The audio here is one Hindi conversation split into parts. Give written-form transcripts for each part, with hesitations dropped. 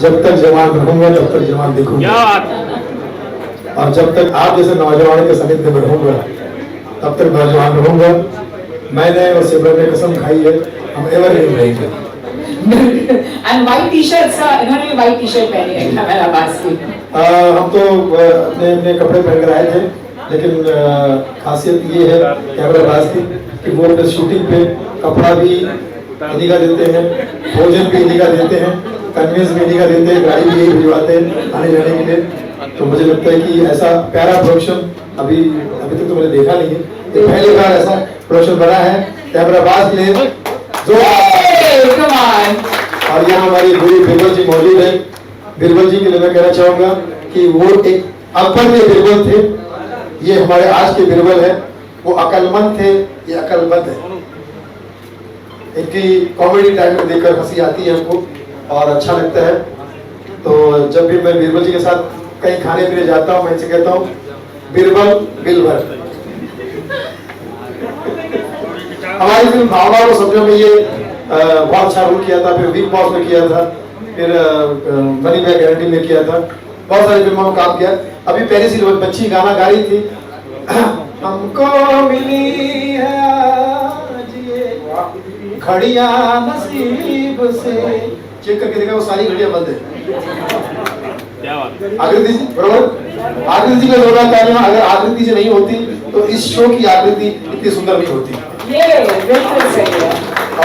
जब तक जवान रहूंगा तब तक जवान दिखूंगा, और जब तक आप जैसे नौजवानों के सानिध्य में रहूंगा तब तक नौजवान रहूंगा। मैंने और सिमरन ने कसम खाई है, हम एवरग्रीन रहेंगे। And white t-shirts, इन्होंने भी white t-shirt पहनी है कैमरा पास की। हम तो अपने कपड़े पहन कर आए थे, लेकिन खासियत ये है कैमरा पास की कि वो अपने शूटिंग पे कपड़ा भी इन्हीं का देते हैं, भोजन भी इन्हीं का देते हैं, कन्वेंस भी इन्हीं का देते हैं, गाड़ी भी यही भिजवाते हैं आने जाने के लिए। तो मुझे लगता है कि ऐसा प्यारा प्रोडक्शन अभी तक तो मैंने देखा नहीं है, ये पहली बार ऐसा प्रोडक्शन बना है कैमरा पास के लिए। और यहाँ हमारी गुरु बिरबल जी मौजूद है। बिरबल जी के लिए मैं कहना चाहूंगा कि वो एक अकबर के बिरबल थे, ये हमारे आज के बिरबल है। वो अकलमंद थे, ये अकलमंद है। इनकी कॉमेडी टाइम में देखकर हंसी आती है हमको और अच्छा लगता है। तो जब भी मैं बिरबल जी के साथ कहीं खाने पीने जाता हूँ, मैं इनसे कहता हूँ बिरबल बिल भर। हमारी फिल्म भावना को सपनों में ये बहुत अच्छा रोल किया था, फिर बिग बॉस में किया था, फिर मनी बैक गारंटी में किया था, बहुत सारी फिल्मों में काम किया। अभी पहले से बच्ची गाना गा रही थी, हमको मिली है आज ये घड़ियां नसीब से। चेक करके देखा, वो सारी घड़ियां बंद है। आकृति जी बराबर, आकृति जी का जोरदार तालियां। अगर आकृति जी नहीं होती तो इस शो की आकृति इतनी सुंदर नहीं होती। ये बिल्कुल सही है।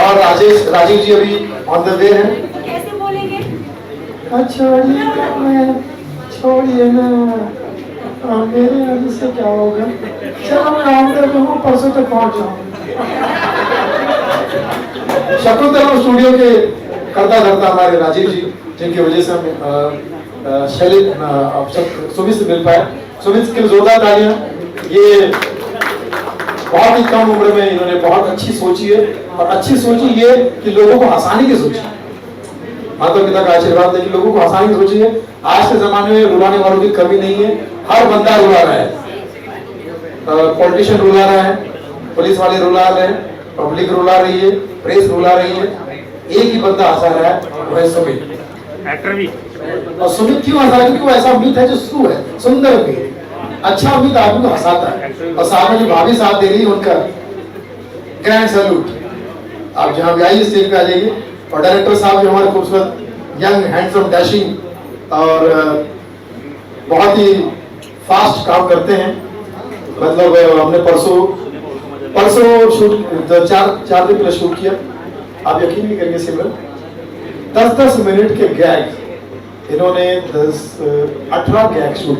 और राजीव जी अभी ऑन द वे हैं। कैसे बोलेंगे? छोड़िए ना, मेरे अभी से क्या होगा, चलो मैं ऑन द वे हूँ, परसों तक पहुँच जाऊँगा। शकुंतला स्टूडियो के करता हमारे राजीव जी, जिनकी वजह से हम शैली सुमित से मिल पाए। सुमित के जोरदार तालियां। ये बहुत ही कम उम्र में इन्होंने बहुत अच्छी सोची है, और अच्छी सोची ये कि लोगों को हंसाने की सोची। माता पिता का आशीर्वाद है कि लोगों को हंसाने की सोची है। आज के जमाने में रुलाने वालों की कमी नहीं है, हर बंदा रुला रहा है। पॉलिटिशियन रुला रहा है, पुलिस वाले रुला रहे हैं, पब्लिक रुला रही है, प्रेस रुला रही है, एक ही बंदा हंसा रहा है, वो है सुमित। एक्टर भी। और सुमित क्यों हंसा रहा है? क्योंकि वो ऐसा उम्मीद है जो सू है, सुंदर भी अच्छा उम्मीद आदमी को हंसाता है। और साथ में जो भाभी साथ दे रही है, उनका ग्रैंड सैल्यूट। आप जहाँ भी आइए स्टेज पे आ जाइए। और डायरेक्टर साहब जो हमारे खूबसूरत यंग हैंडसम डैशिंग और बहुत ही फास्ट काम करते हैं। मतलब हमने परसों शूट 4 दिन पहले शूट किया। आप यकीन नहीं करेंगे सिमरन, 10-10 मिनट के गैग इन्होंने 18 गैग शूट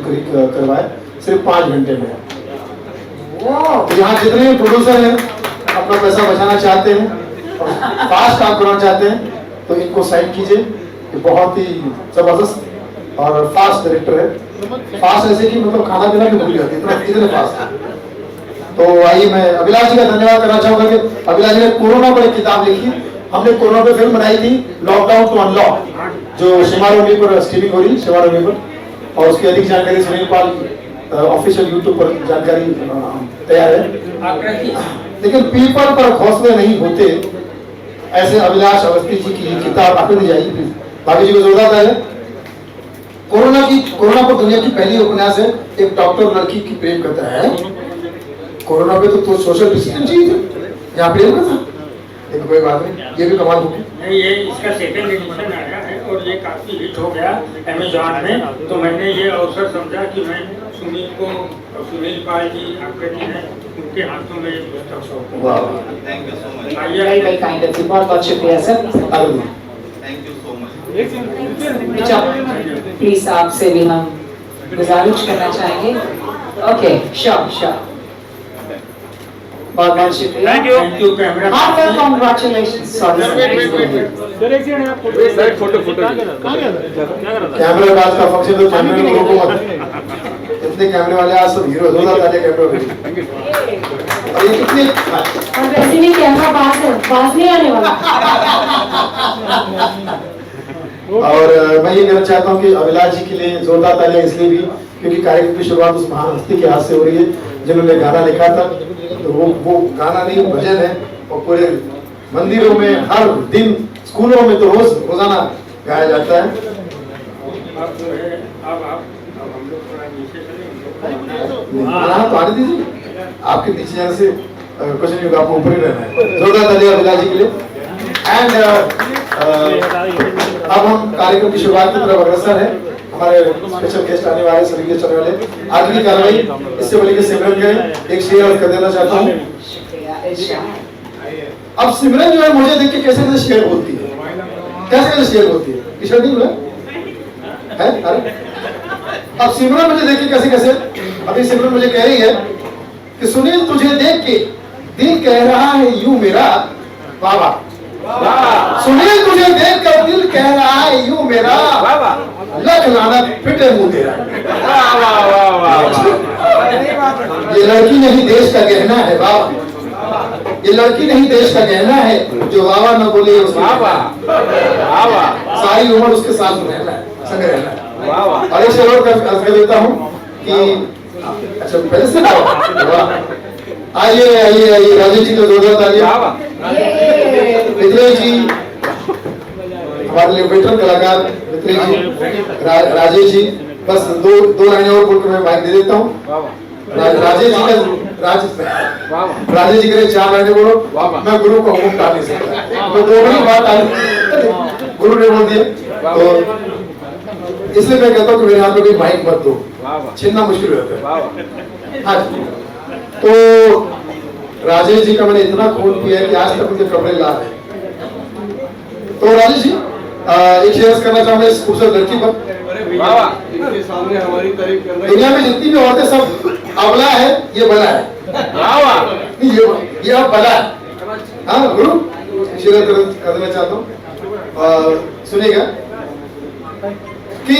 करवाए सिर्फ 5 घंटे में। यहाँ जितने प्रोड्यूसर हैं अपना पैसा बचाना चाहते हैं और फास्ट काम करना चाहते हैं, तो इनको साइन कीजिए। ये बहुत ही जबरदस्त और फास्ट डायरेक्टर है। फास्ट ऐसे कि मतलब खाना पीना भी भूल जाते हैं, इतने फास्ट है। तो आइए मैं अभिलाष जी का धन्यवाद करना चाहूंगा कि अभिलाष जी ने कोरोना पर एक किताब लिखी। हमने कोरोना पे फिल्म बनाई थी लॉकडाउन टू अनलॉक, जो शिमारोमी पर स्ट्रीमिंग हो रही है, शिमारोमी पर। और उसकी अधिक जानकारी सुनील पाल ऑफिशियल यूट्यूब पर जानकारी तैयार है। लेकिन पीपल पर घोंसले नहीं होते, ऐसे अभिलाष अवस्थी जी की किताब आपको दी जाएगी प्लीज। भाभी जी को जोरदार है। कोरोना पर दुनिया की पहली उपन्यास है। एक डॉक्टर लड़की की प्रेम करता है। कोरोना पे तो सोशल डिस्टेंस चाहिए था, यहाँ प्रेम करता। लेकिन कोई बात नहीं, ये भी कमाल होगी। नहीं, ये इसका सेकंड एडिशन आया है और ये काफी हिट हो गया अमेज़न में। तो मैंने ये अवसर समझा कि मैं सुनील पाल जी आकृति हैं, उनके हाथों में पुस्तक सौंपूं। Thank you so much. Very very kind of you. बहुत शुक्रिया sir. Thank you so much. Please आपसे भी हम गुजारिश करना चाहेंगे। Okay, sure. बहुत शुक्रिया। Thank you camera. आपका congratulations. Sorry sir photo camera Raj का फंक्शन तो कैमरे लोगों को इतने कैमरे वाले आज सब हीरो हो जाते हैं कैमरा में। और ये कितने और वैसे भी कैमरा पास नहीं आने वाला। और मैं ये कहना चाहता हूँ कि अभिलाष जी के लिए जोरदार तालियां इसलिए भी क्योंकि कार्यक्रम की शुरुआत उस महान हस्ती के हाथ से हो रही है जिन्होंने गाना लिखा था। तो वो गाना नहीं भजन है, और पूरे मंदिरों में हर दिन स्कूलों में तो रोजाना गाया जाता है। अब जो है अब हम लोग थोड़ा नीचे चले, तो आने दीजिए, आपके नीचे जाने से कुछ नहीं होगा, आपको ऊपर ही रहना है। जोरदार तालियां विलास जी के लिए। एंड अब हम कार्यक्रम की शुरुआत की तरफ अग्रसर है। हमारे स्पेशल गेस्ट आने वाले, सभी गेस्ट आने वाले। आगे की कार्रवाई इससे पहले कि सिमरन के एक शेयर कर देना चाहता हूँ। अब सिमरन जो है मुझे देख के कैसे कैसे शेयर बोलती है, कैसे कैसे शेयर बोलती है, टी-शर्ट नहीं बोला है? अरे अब सिमरन मुझे देख के कैसे कैसे, अभी सिमरन मुझे कह रही है कि सुनील तुझे देख के दिल कह रहा है यूं मेरा, वाह वाह, सुनील तुझे देख कर दिल कह रहा है यूं मेरा, लख लाना फिटे मुंह तेरा। ये लड़की नहीं देश का गहना है बाबा, ये लड़की नहीं देश का गहना है, जो वावा न बोले उसके सारी उम्र उसके साथ रहना है, संग रहना है। और एक शेर कर देता हूँ कि अच्छा पहले से आइए आइए आइए, राजेश जी को जोरदार तालियां। मिथिलेश जी हमारे लिए वेटरन कलाकार, मिथिलेश जी, राजेश जी, बस दो लाइनें और बोलकर मैं माइक दे देता हूँ। राजेश जी का राजेश जी के लिए 4 लाइनें बोलो, मैं गुरु को हुक्म डाल नहीं सकता, तो 2 बड़ी बात गुरु ने बोल दिए, तो इसलिए मैं कहता हूँ कि मेरे हाथ में कोई माइक मत दो, छीनना मुश्किल हो जाता है। हाँ जी, तो राजेश जी का मैंने इतना खून पिया है कि आज तक मुझे कपड़े ला रहे हैं। तो राजेश जी एक शेयर करना चाहूंगा इस खूबसूरत लड़की पर। इनके सामने हमारी तारीफ कर रहे हैं। दुनिया में जितनी भी औरतें सब अबला है, ये बला है, ये अब बला है। हाँ गुरु शेयर करना चाहता हूँ, सुनिएगा कि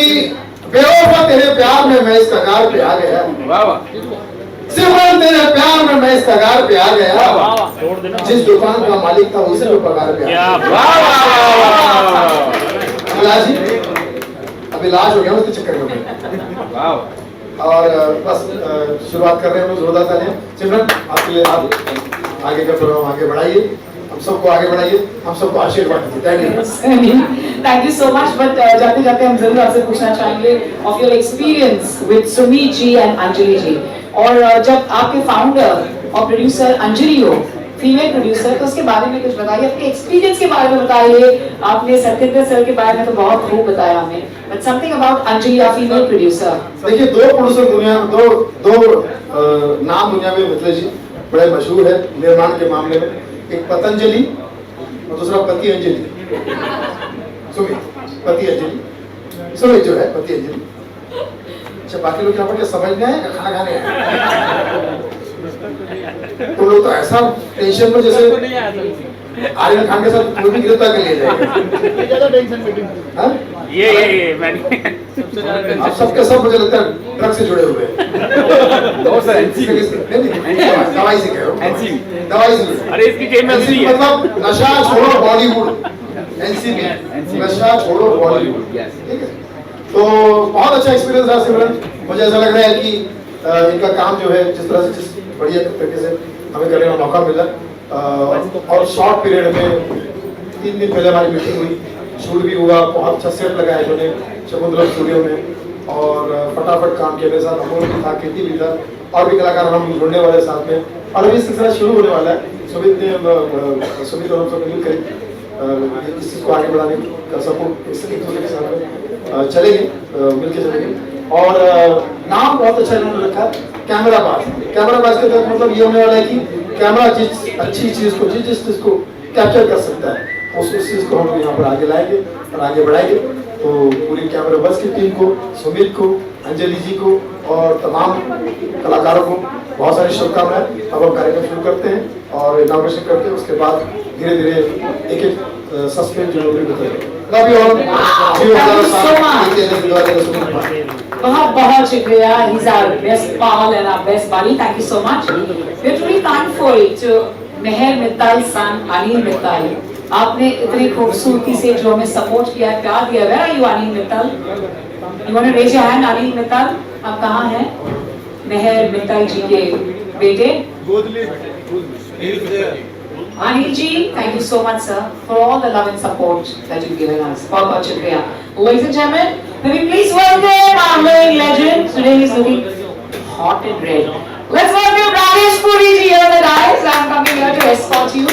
बेवफा तेरे प्यार में मैं इस कगार पे आ गया, सिमरन तेरे प्यार में मैं इस कगार पे आ गया, जिस दुकान का मालिक था उसी को पगार पे आ गया। अभिलाष हो गया उसके चक्कर में। और बस शुरुआत कर रहे हैं हम जोरदार तालियां। सिमरन आपके लिए, आप आगे का प्रोग्राम आगे बढ़ाइए, हम सबको आगे बढ़ाइए, हम सबको आशीर्वाद दीजिए। Thank you so much. But जाते जाते हम जरूर आपसे पूछना चाहेंगे of your experience with Sumit ji and Anjali ji, और जब आपके फाउंडर और प्रोड्यूसर अंजलि हो, फीमेल प्रोड्यूसर, तो उसके बारे में कुछ बताइए, अपने एक्सपीरियंस के बारे में बताइए। आपने सत्येंद्र सर के बारे में तो बहुत खूब बताया हमें, but something about Anjali, a female producer. देखिए, 2 प्रोड्यूसर दुनिया में, दो नाम दुनिया में मिथिलेश जी बड़े मशहूर है निर्माण के मामले में, एक पतंजलि और दूसरा पति अंजलि। सुमित पति अंजलि, सुमित जो है पति अंजलि। अच्छा, बाकी लोग क्या पढ़ के समझने आए या खाना खाने आए? तो लोग तो ऐसा टेंशन में जैसे आर्यन खान के साथ कोई भी गिरफ्तार कर लिया जाएगा। ज्यादा टेंशन मीटिंग ये मैंने अब सबके सब मुझे लगता है ड्रग से जुड़े हुए हैं। दवाई से कह रहा हूँ, दवाई से। अरे इसकी जेब में असली है, मतलब नशा छोड़ो बॉलीवुड, एनसीबी, नशा छोड़ो बॉलीवुड, ठीक है। तो बहुत अच्छा एक्सपीरियंस रहा सिमरन, मुझे ऐसा लग रहा है कि इनका काम जो है जिस तरह से, जिस बढ़िया तरीके से हमें करने का मौका मिला, और शॉर्ट पीरियड में 3 दिन पहले हमारी मीटिंग हुई, शूट भी हुआ, बहुत अच्छा सेट लगा है इन्होंने समुद्र स्टूडियो में, और फटाफट काम किया। मेरे साथ अमोल भी था, कीर्ति भी था, और भी कलाकार हम जुड़ने वाले साथ में, और अभी सिलसिला शुरू होने वाला है। सुमित और हम सब मिलकर इस चीज़ को आगे बढ़ाने का सपोर्ट एक दूसरे के साथ चलेंगे, मिलकर चलेंगे। और नाम बहुत अच्छा इन्होंने रखा, कैमरा बाज। कैमरा बाज के तहत मतलब ये होने वाला है कि कैमरा जिस अच्छी चीज़ को, जिस चीज़ को कैप्चर कर सकता है, उस चीज़ को हम यहाँ पर आगे लाएंगे और आगे बढ़ाएंगे। तो पूरी कैमरा बस की टीम को, सुमित को, अंजलि जी को और तमाम कलाकारों को बहुत सारी शुभकामनाएं। अब हम कार्यक्रम शुरू करते हैं और इनॉग्रेशन करते हैं, उसके बाद धीरे धीरे एक सस्पेंस जो भी बताएंगे। बहुत शुक्रिया, he's our best pal and our best buddy. Thank you so much. We're truly thankful to Meher Mittal son Anil Mittal. आपने इतनी खूबसूरती से जो हमें सपोर्ट किया, प्यार दिया। Where are you, Anil Mittal? You want to raise your hand, Anil Mittal? आप कहाँ हैं? मेहर मित्तल जी के बेटे। Anil ji, thank you so much, sir, for all the love and support that you've given us. बहुत शुक्रिया. Ladies and gentlemen, may we please welcome our living legend. Today he's looking hot and red. Let's welcome Rajesh Puri ji here on the dais. I'm coming here to escort you.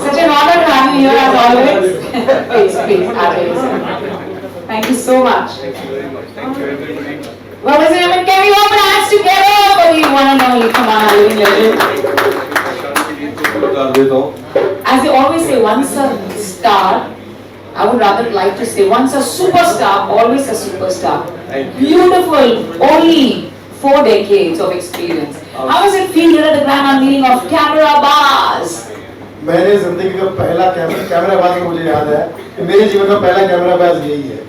Such an honor to have you here as always. Please, please, thank you so much. Thank you everybody. Well, ladies and gentlemen, can we open our hands together for the one and only, come on, our living legend. बता देता हूँ. As they always say, once a star, I would rather like to say, once a superstar, always a superstar. Thank you. Beautiful, only 4 decades of experience. How does it feel here at the grand unveiling of Camera Bars? मैंने जिंदगी का पहला कैमरा बाज का मुझे याद है कि मेरे जीवन का पहला कैमरा बाज यही है.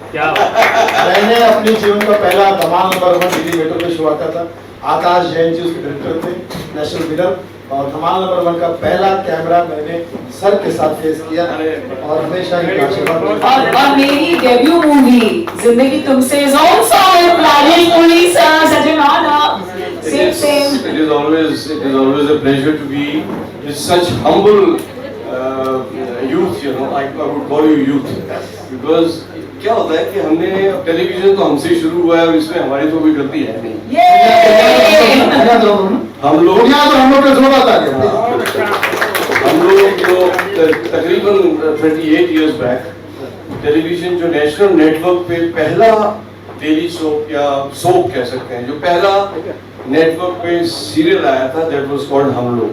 मैंने अपने जीवन का पहला कमाल नंबर 1 दिल्ली मेट्रो पे शो आता था. आकाश जैन जी उसके डायरेक्टर थे, नेशनल विनर, और कमाल नंबर 1 का पहला कैमरा मैंने सर के साथ फेस किया और हमेशा ही आशीर्वाद. और मेरी डेब्यू मूवी जिंदगी तुमसे is also with Rajesh Puri sir, such an honor. Same. It is always a pleasure to be with such humble youth. You know, I would call you youth because क्या होता है कि हमने टेलीविजन तो हमसे शुरू हुआ है और इसमें हमारी तो कोई गलती है नहीं. हम लोग तकरीबन 38 years back टेलीविजन जो नेशनल नेटवर्क पे पहला डेली सोप या सोप कह सकते हैं, जो पहला नेटवर्क पे सीरियल आया था, दैट वाज कॉल्ड हम लोग,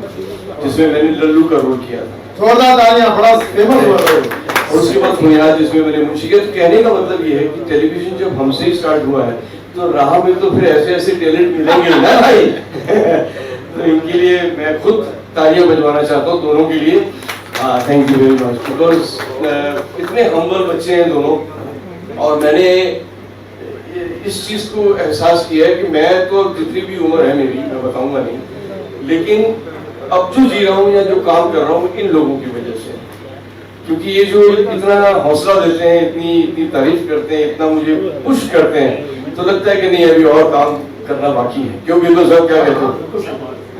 जिसमें मैंने लल्लू का रोल किया था. जोरदार तालियां, बड़ा फेमस हुआ था. और उसके बाद बुनियाद जिसमें मैंने मुंशी किया. तो कहने का मतलब ये है कि टेलीविजन जब हमसे ही स्टार्ट हुआ है तो राह में तो फिर ऐसे टैलेंट मिलेंगे ना भाई. तो इनके लिए मैं खुद तालियां बजवाना चाहता हूँ दोनों के लिए. Thank you very much because इतने हम्बल बच्चे हैं दोनों. और मैंने इस चीज को एहसास किया है कि मैं तो जितनी भी उम्र है मेरी, मैं बताऊंगा नहीं, लेकिन अब जो जी रहा हूँ या जो काम कर रहा हूँ इन लोगों की वजह से. क्योंकि ये जो इतना हौसला देते हैं, इतनी तारीफ करते हैं, इतना मुझे पुश करते हैं, तो लगता है कि नहीं अभी और काम करना बाकी है. क्यों बीरबल साहब, क्या कहते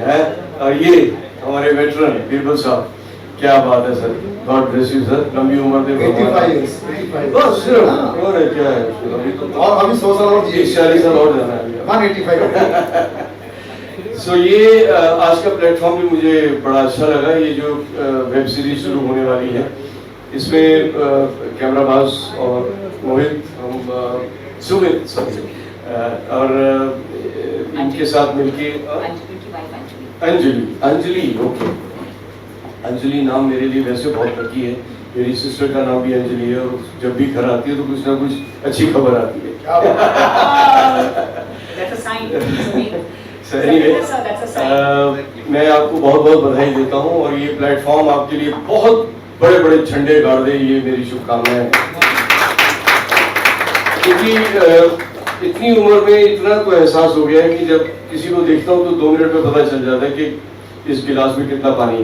हैं? और ये हमारे वेटरन बीरबल साहब, क्या बात है sir. God bless you sir. लंबी उम्र दे. 85 बस सिर्फ और क्या है अभी तो. और अभी 100 साल और 40 साल और जाना है. 185. सो ये आज का प्लेटफॉर्म भी मुझे बड़ा अच्छा लगा. ये जो वेब सीरीज शुरू होने वाली है, इसमें कैमरा बाज और मोहित, सुमित और इनके साथ मिलके अंजलि. ओके, अंजलि नाम मेरे लिए वैसे बहुत लकी है. मेरी सिस्टर का नाम भी अंजलि है और जब भी घर आती है तो कुछ ना कुछ अच्छी खबर आती है. मैं आपको बहुत बहुत बधाई देता हूँ और ये प्लेटफॉर्म आपके लिए बहुत बड़े बड़े झंडे गाड़ दे, ये मेरी शुभकामनाएं हैं. क्योंकि इतनी उम्र में इतना तो एहसास हो गया है कि जब किसी को देखता हूँ तो 2 मिनट में पता चल जाता है कि इस गिलास में कितना पानी है.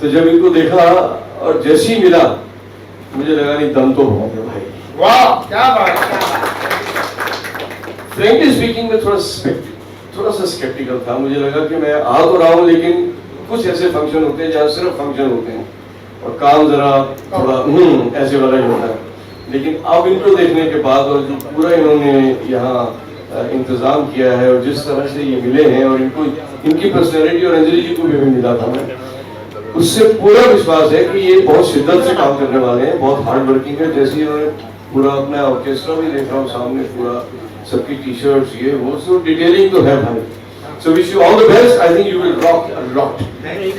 तो जब इनको देखा और जैसी मिला मुझे लगा नहीं दम तो बहुत है भाई. वाह, क्या बात है. फ्रैंकली स्पीकिंग में थोड़ा सा स्केप्टिकल था. मुझे लगा कि मैं आ तो रहा हूँ लेकिन कुछ ऐसे फंक्शन होते हैं जहाँ सिर्फ फंक्शन होते हैं और काम जरा थोड़ा ऐसे वाला ही होता है. लेकिन अब इनको देखने के बाद और जो पूरा इन्होंने यहाँ इंतजाम किया है और जिस तरह से ये मिले हैं और इनको इनकी पर्सनैलिटी और अंजलि जी को भी मिला था मैं, उससे पूरा विश्वास है कि ये बहुत शिद्दत से काम करने वाले हैं, बहुत हार्ड वर्किंग है. जैसे इन्होंने पूरा अपना ऑर्केस्ट्रा भी देख रहा हूँ सामने, पूरा सबकी टी शर्ट ये वो सो डिटेलिंग तो है भाई. So wish you all the best. I think you will rock a lot. Thank you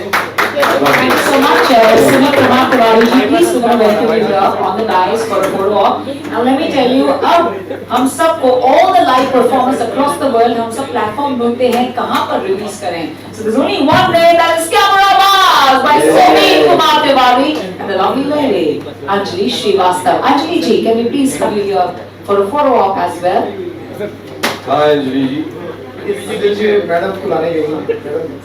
so much, Sima Pramar Tiwari ji. Please we're going to welcome you here on the dais for a photo op. Now let me tell you, अब हम सबको all the live performers across the world हम सब platform ढूंढते हैं कहाँ पर release करें. So there's only one way, that is Camera Bars by Sima Pramar Tiwari and the lovely lady Anjali Srivastav. Anjali ji, can we please come here for a photo op as well? हाँ अंजलि जी. मैडम को लाने गई.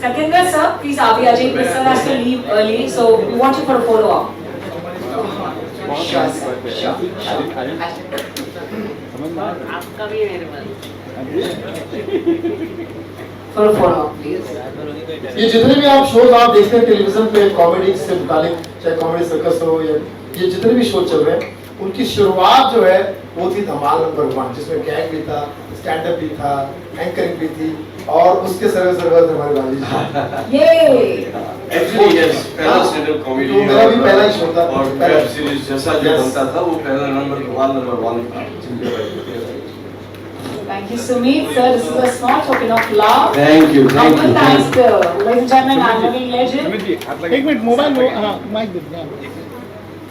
Satyendra sir, please आप भी आ जाइए. Sir has to leave early, so we want you for a photo op. Sure sir, sure. आपका भी मेरे for a follow-up, please. ये जितने भी आप शोज आप देखते हैं टेलीविजन पे कॉमेडी से मुतालिक, चाहे कॉमेडी सर्कस हो या ये जितने भी शो चल रहे हैं, उनकी शुरुआत जो है वो थी धमाल नंबर 1, जिसमें गैग भी था, स्टैंड अप भी था, एंकरिंग भी थी, और उसके सर्वसर्वा हमारे वाली ये एक्चुअली यस, पहला स्टैंड अप कॉमेडी तो मेरा भी पहला ही शो था और वेब सीरीज जैसा जो बनता था वो पहला नंबर 1 था। Thank you, Sumit. Sir, this is a small token of love. Thank you, thank you. Thanks, ladies and gentlemen, our living legend. एक मिनट मोबाइल माइक दे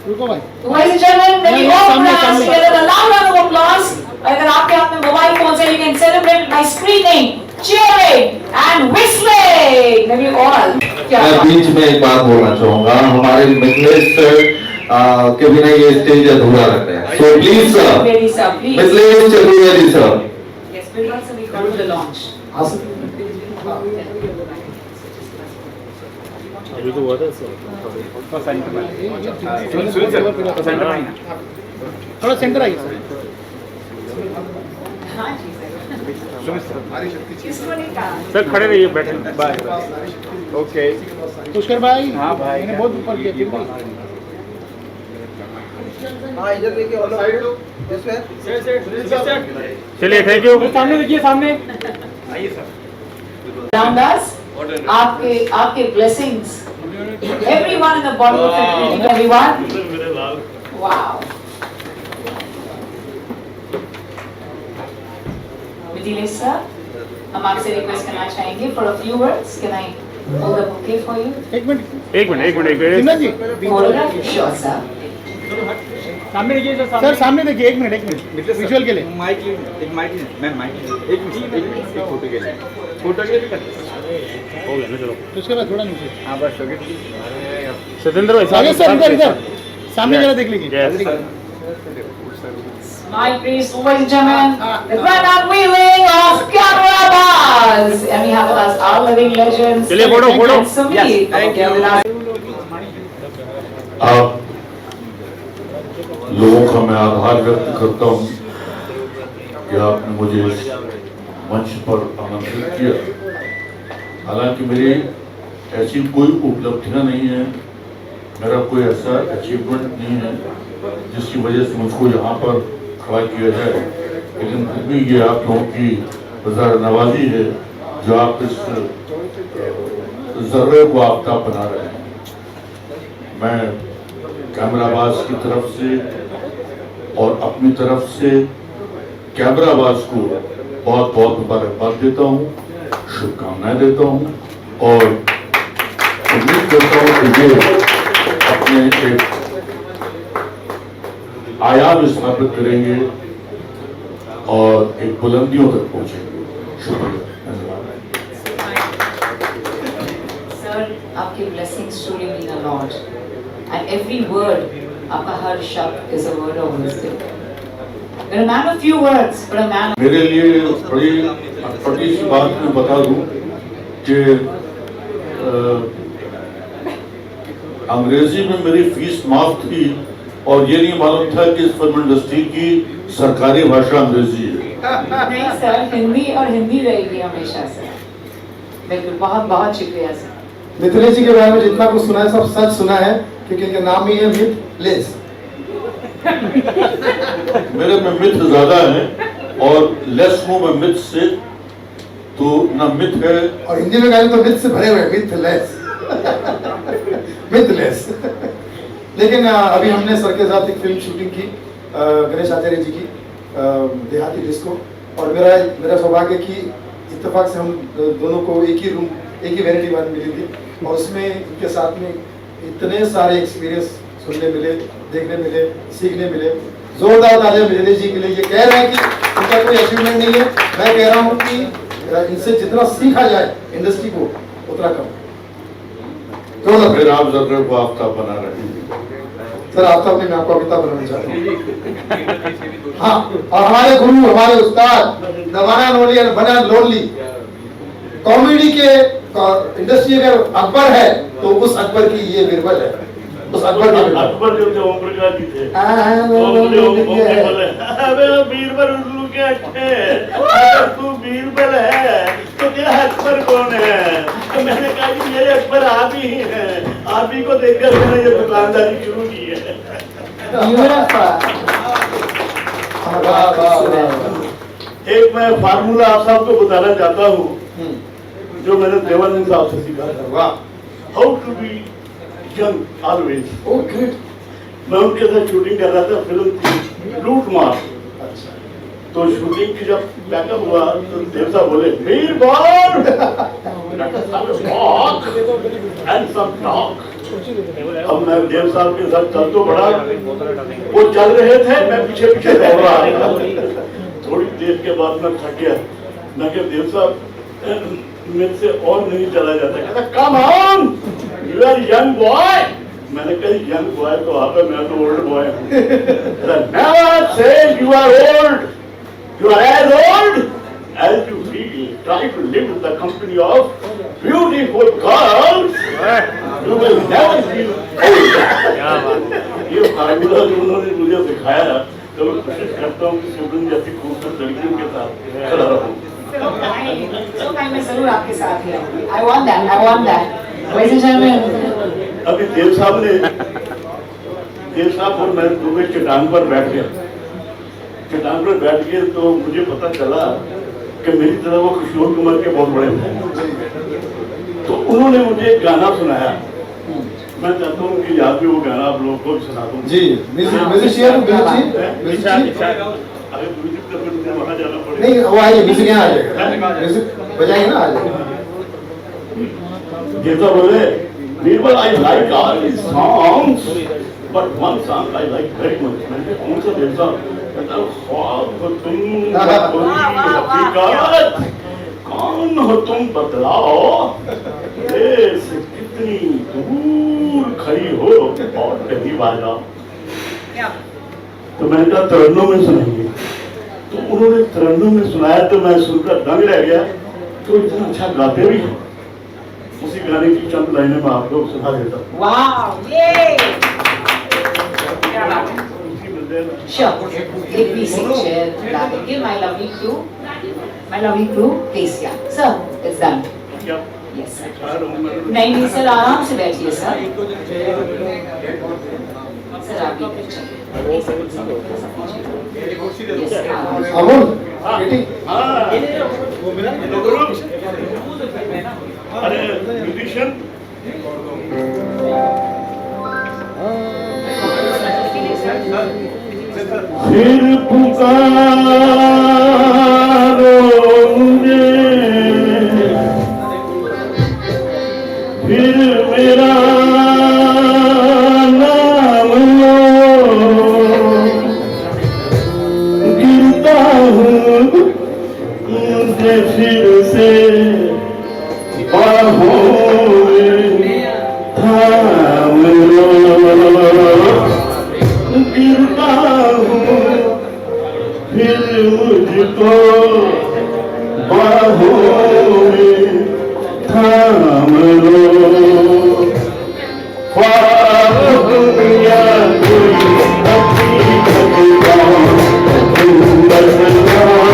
रुको भाई Ladies and gentlemen, may we all सामने, put our hands सामने। together, a loud round of applause. अगर आपके हाथ में मोबाइल फोन है, you can celebrate by screaming, cheering, and whistling. May we all. क्या मैं बात। बीच में एक बात बोलना चाहूंगा, हमारे मिथिलेश सर के बिना ये स्टेज अधूरा लगता है। So please sir, Very sir, please. Mithilesh Chaturvedi sir. Yes, we'll also be called to the launch. हाँ सर। अभी तो हुआ था सर थोड़ा सेंटर आइए सर हाँ जी सर। किसको नहीं कहा? सर खड़े रहिए, बैठे बाय। ओके पुष्कर भाई हाँ भाई। मैंने बहुत ऊपर किया फिर भी चलिए, थैंक यू। सामने देखिए, सामने Around us, आपके blessings. Everyone in the Bollywood fraternity, everyone. Wow. Mithilesh sir, हम आपसे रिक्वेस्ट करना चाहेंगे for a few words. Can I hold the bouquet for you? एक minute Sinha ji Photograph? Sure, sir. सामने देखिए सर सामने देखिए एक मिनट विजुअल के लिए माइक एक माइक मैम माइक एक फोटो के लिए हो गया ना। चलो पुष्कर भाई थोड़ा नीचे हाँ बस सत्येंद्र भाई आगे सर इधर सामने जरा देख लीजिए Smile, please, ladies and gentlemen. The grand unveiling of Camera Buzz. And we have with us our living legends. चलिए, photo. And Sumit. Thank you. With us. आप लोगों का मैं आभार व्यक्त करता हूँ कि आपने मुझे इस मंच पर आमंत्रित किया। हालांकि मेरी ऐसी कोई उपलब्धियां नहीं है, मेरा कोई ऐसा अचीवमेंट नहीं है जिसकी वजह से मुझको यहाँ पर खड़ा किया जाए, लेकिन फिर भी ये आप लोगों की नज़र नवाजी है जो आप इस जर्रे को आफ्ताब बना रहे हैं। मैं कैमराबाज की तरफ से और अपनी तरफ से कैमराबाज को बहुत बहुत मुबारकबाद देता हूँ, शुभकामनाएं देता हूँ और उम्मीद करता हूँ कि ये अपने एक आयाम स्थापित करेंगे और एक बुलंदियों तक पहुंचेंगे। शुक्रिया, धन्यवाद। Sir, आपके blessings truly mean a lot. And every word, आपका हर शब्द is a word of wisdom. You're a man of few words, but a man of... मेरे लिए बड़ी अटपटी सी बात मैं बता दूं कि अंग्रेजी में मेरी फीस माफ थी और ये नहीं मालूम था कि इस फिल्म इंडस्ट्री की सरकारी भाषा अंग्रेजी है। नहीं सर, हिंदी और हिंदी रहेगी हमेशा सर। बिल्कुल, बहुत बहुत शुक्रिया सर। मिथिलेश जी के बारे में जितना कुछ सुना है सब सच सुना है, क्योंकि इनका नाम ही है मिथिलेश। मेरे में मिथ ज्यादा है और लेस हूँ मैं मिथ से, तो ना मिथ है। और हिंदी में कहें तो मिथ से भरे हुए मिथिलेश मिथिलेश। लेकिन अभी हमने सर के साथ एक फिल्म शूटिंग की गणेश आचार्य जी की देहाती डिस्को, और मेरा सौभाग्य कि इत्तेफाक से हम दोनों को एक ही रूम एक ही वैनिटी वन मिली थी, और उसमें इनके साथ में इतने सारे एक्सपीरियंस सुनने मिले, देखने मिले, सीखने मिले। जोरदार तालियां मिथिलेश जी के लिए। ये कह रहे हैं कि उनका कोई अचीवमेंट नहीं है, मैं कह रहा हूँ कि इनसे जितना सीखा जाए इंडस्ट्री को उतना कम। तो फिर आप जर्रे को आफ्ताब बना रहे हैं। सर आफ्ताब ने मैं आपको अमिताभ बनाना चाहता हूँ। हाँ, और हमारे गुरु, हमारे उस्ताद दवाना नोली और बना लोनली, कॉमेडी के इंडस्ट्री अगर अकबर है तो उस अकबर की ये बिरबल है। उस अकबर के बेटा। अकबर जो थे ओम प्रकाश जी थे, हाँ, तो मुझे ओम वो जी बोले अबे बीरबल उल्लू के अच्छे, अगर तू बीरबल है तो तेरा अकबर कौन है? तो मैंने कहा कि मेरे अकबर आप ही हैं, आप ही को देखकर मैंने ये दुकानदारी शुरू की है। वाह, वाह, वाह। एक मैं फार्मूला आप सबको बताना चाहता हूँ जो मैंने देवानंद साहब से सीखा था। वाह। How to be young always. Okay. मैं उनके साथ शूटिंग कर रहा था फिल्म की लूट मार। अच्छा। तो शूटिंग की जब बैकअप हुआ तो देव साहब बोले बीरबल एंड सम टॉक। अब मैं देव साहब के साथ चल तो बड़ा, वो चल रहे थे, मैं पीछे पीछे दौड़ रहा था। थोड़ी देर के बाद मैं थक गया, मैं कहा देव साहब मेरे से और नहीं चला जाता। कहता come on, you are young boy. मैंने कहा यंग बॉय तो आप है, मैं तो ओल्ड बॉय हूँ। Never say you are old, you are as old as you feel. Try to live in the company of beautiful girls, you will never feel old. ये फार्मूला जो उन्होंने मुझे सिखाया, तो मैं कोशिश करता हूँ कि सिमरन जैसी खूबसूरत लड़कियों के साथ खड़ा रहूँ। So kind, मैं जरूर आपके साथ ही रहूँगी। I want that. Ladies and gentlemen. अभी देव साहब और मैं दोनों चट्टान पर बैठ गए। चट्टान पर बैठ गए तो मुझे पता चला कि मेरी तरह वो किशोर कुमार के बहुत बड़े थे। तो उन्होंने मुझे एक गाना सुनाया, मैं चाहता हूँ कि याद भी वो गाना आप लोगों को सुना दूँ। जी, म्यूजिशियन अरे म्यूजिक तो फिर मुझे वहाँ जाना पड़ेगा। नहीं, वो आइए, म्यूजिक यहाँ आ जाएगा, म्यूजिक बजाएंगे ना, आ जाएगा। देवता बोले Birbal I like all his songs but one song I like very much. मैंने कौन सा देवता? कहता ख्वाब हो तुम हकीकत, कौन हो तुम बतलाओ, देश कितनी दूर खड़ी हो और कहीं बाजा। तो मैंने कहा तरन्नुम में सुनाएंगे। तो उन्होंने तरन्नुम में सुनाया तो मैं सुनकर दंग रह गया, तो इतना अच्छा गाते भी हैं। उसी गाने की चंद लाइनें मैं आप लोग सुना देता हूँ। Wow, yay! Sure. Take me sit chair. Give my lovely crew, please, yeah. Sir, it's done. क्या? Yes, sir. नहीं सर, आराम से बैठिए सर। सर आप भी बैठिए। Yes, अमोल, बेटी। अरे म्यूजिशियन फिर पुकारो मुझे, फिर मेरा नाम लो, गिरता हूँ मुझे फिर से बाहों में थाम लो, गिरता हूँ फिर मुझको बाहों में थाम लो। ख्वाब दुनिया कोई हकीकत का तुम बतलाओ,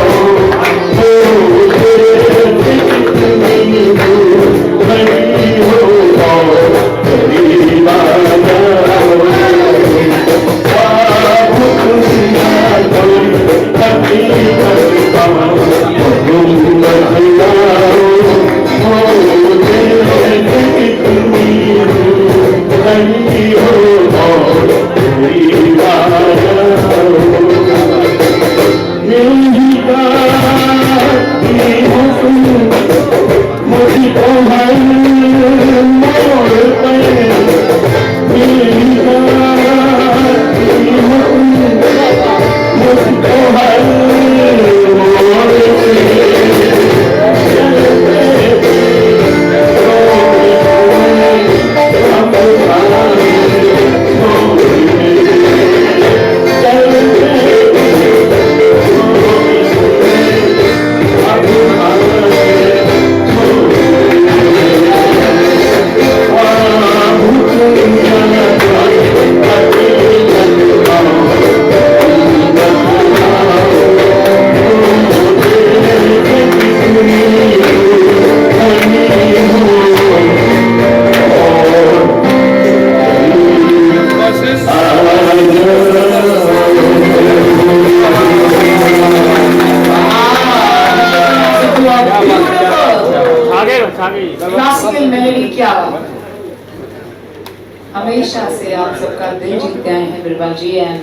हमेशा से आप सबका दिल जीतते आए हैं बिरबल जी, एंड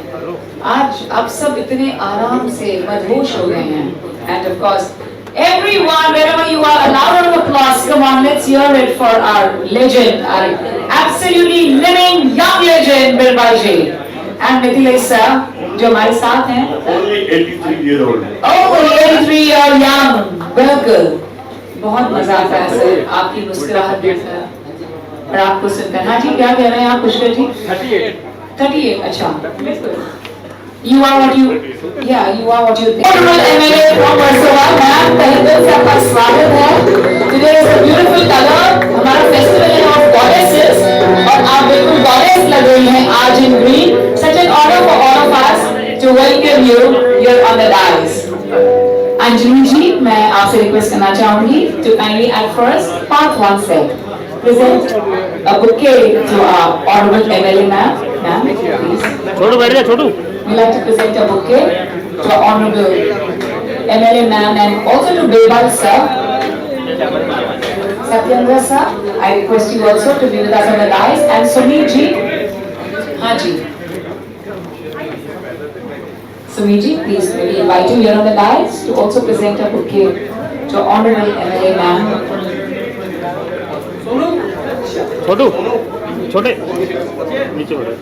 आज आप सब इतने आराम से मदहोश हो गए हैं. End of course everyone, wherever you are, a loud round of applause. Come on, let's hear it for our legend, our absolutely living young legend Birbal ji. And Mithilesh sir जो हमारे साथ हैं. Only 83 years old. Oh, 83 year young, बिल्कुल. बहुत मजा आता है सर आपकी मुस्कुराहट देखकर और आपको सुनकर. हाँ जी, क्या कह रहे हैं आप पुष्कर जी? 38. अच्छा, बिल्कुल. You are what you, yeah, you are what you think. Honorable MLA from Versova, ma'am, पहले दिन से आपका स्वागत है. Today is a beautiful color. हमारा festival है of goddesses और आप बिल्कुल goddess लग रही हैं आज in green. Such an honor for all of us to welcome you here on the dais. Anjali जी, मैं आपसे रिक्वेस्ट करना चाहूंगी to kindly at first part one set present a bouquet to our honorable MLA ma'am. Ma'am, please. छोटू बैठ जा छोटू. We'd like to present a bouquet to our honorable MLA ma'am and also to Birbal sir. Satyendra sir, I request you also to be with us on the dais, and Sumit ji. हाँ जी. Sumit ji, please, we invite you here on the dais to also present a bouquet to our honorable MLA ma'am. छोटू छोटे नीचे बैठो.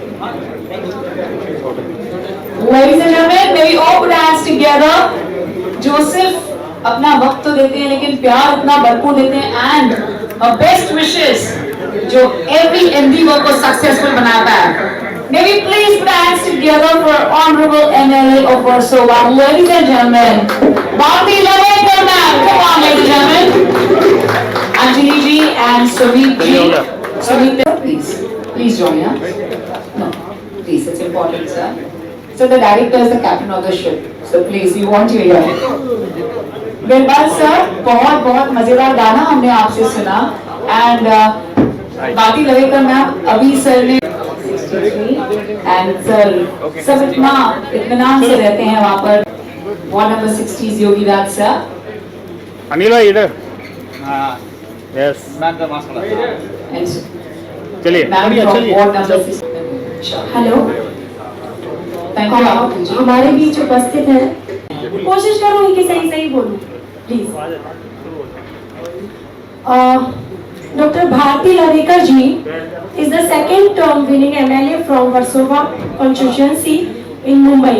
Ladies and gentlemen, may we all put our hands together. जो सिर्फ अपना वक्त तो देते हैं लेकिन प्यार इतना भरपूर देते हैं, and best wishes जो every endeavor को successful बनाता है. May we please put our hands together for honorable MLA of Versova, ladies and gentlemen. Bharti Lavekar ma'am, come on, ladies and gentlemen. Anjali ji and Sumit ji. Sumit, please join us. No, please, it's important, sir. So the director is the captain of the ship. So please, we want you here. Birbal sir, बहुत बहुत मजेदार गाना हमने आपसे सुना, and भारती लवेकर मैम अभी सर ने 63 and सर सब इतना इत्मीनान से रहते हैं वहाँ पर. Ward number 60 Yogiraj sir. Anil भाई इधर. यस चलिए. Ward number 60. हेलो, हमारे बीच उपस्थित हैं. कोशिश करूंगी कि सही सही बोलूं, please. Doctor Bharti Lavekar ji is the second term winning MLA from Versova constituency in Mumbai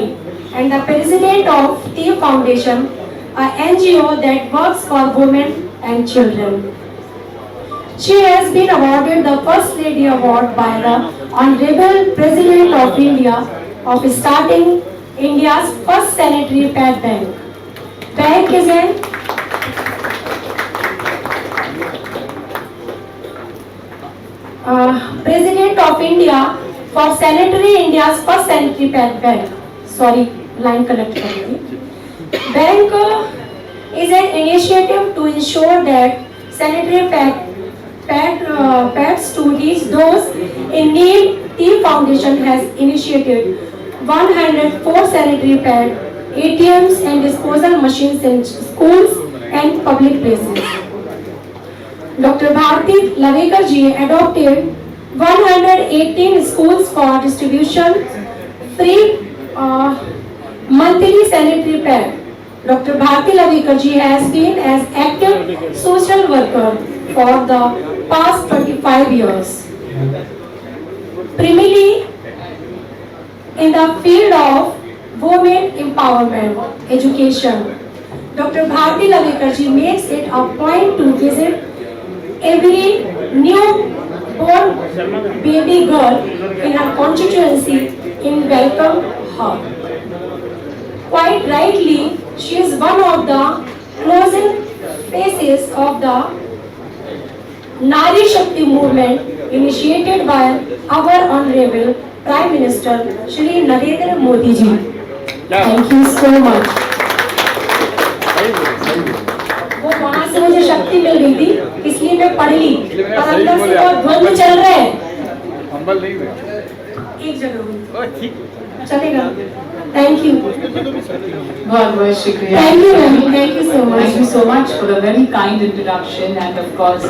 and the president of T Foundation, a NGO that works for women and children. She has been awarded the First Lady Award by the Honorable President of India of starting India's first sanitary pad bank. Bank is an President of India for sanitary India's first sanitary pad bank. Sorry, line connect करेंगे. Bank is an initiative to ensure that sanitary pads to reach those in need. T Foundation has initiated 104 sanitary pad, ATMs and disposal machines in schools and public places. Dr. Bharti Lavekar ji adopted 118 schools for distribution free monthly sanitary pad. Dr. Bharti Lavekar ji has been as active social worker for the past 25 years. Primarily in the field of women empowerment, education. Dr. Bharti Lavekar ji makes it a point to visit every newborn baby girl in her constituency in welcome her. Quite rightly, she is one of the closing faces of the Nari Shakti movement initiated by our Honorable Prime Minister Shri Narendra Modi ji. Thank you so much. वो वहाँ से मुझे शक्ति मिल गई थी, इसलिए मैं पढ़ ली, पर अंदर से बहुत द्वंद्व चल रहे हैं. एक जगह हुई. चलेगा. Thank you. बहुत बहुत शुक्रिया. Thank you, ma'am. Thank you so much. Thank you so much for the very kind introduction, and of course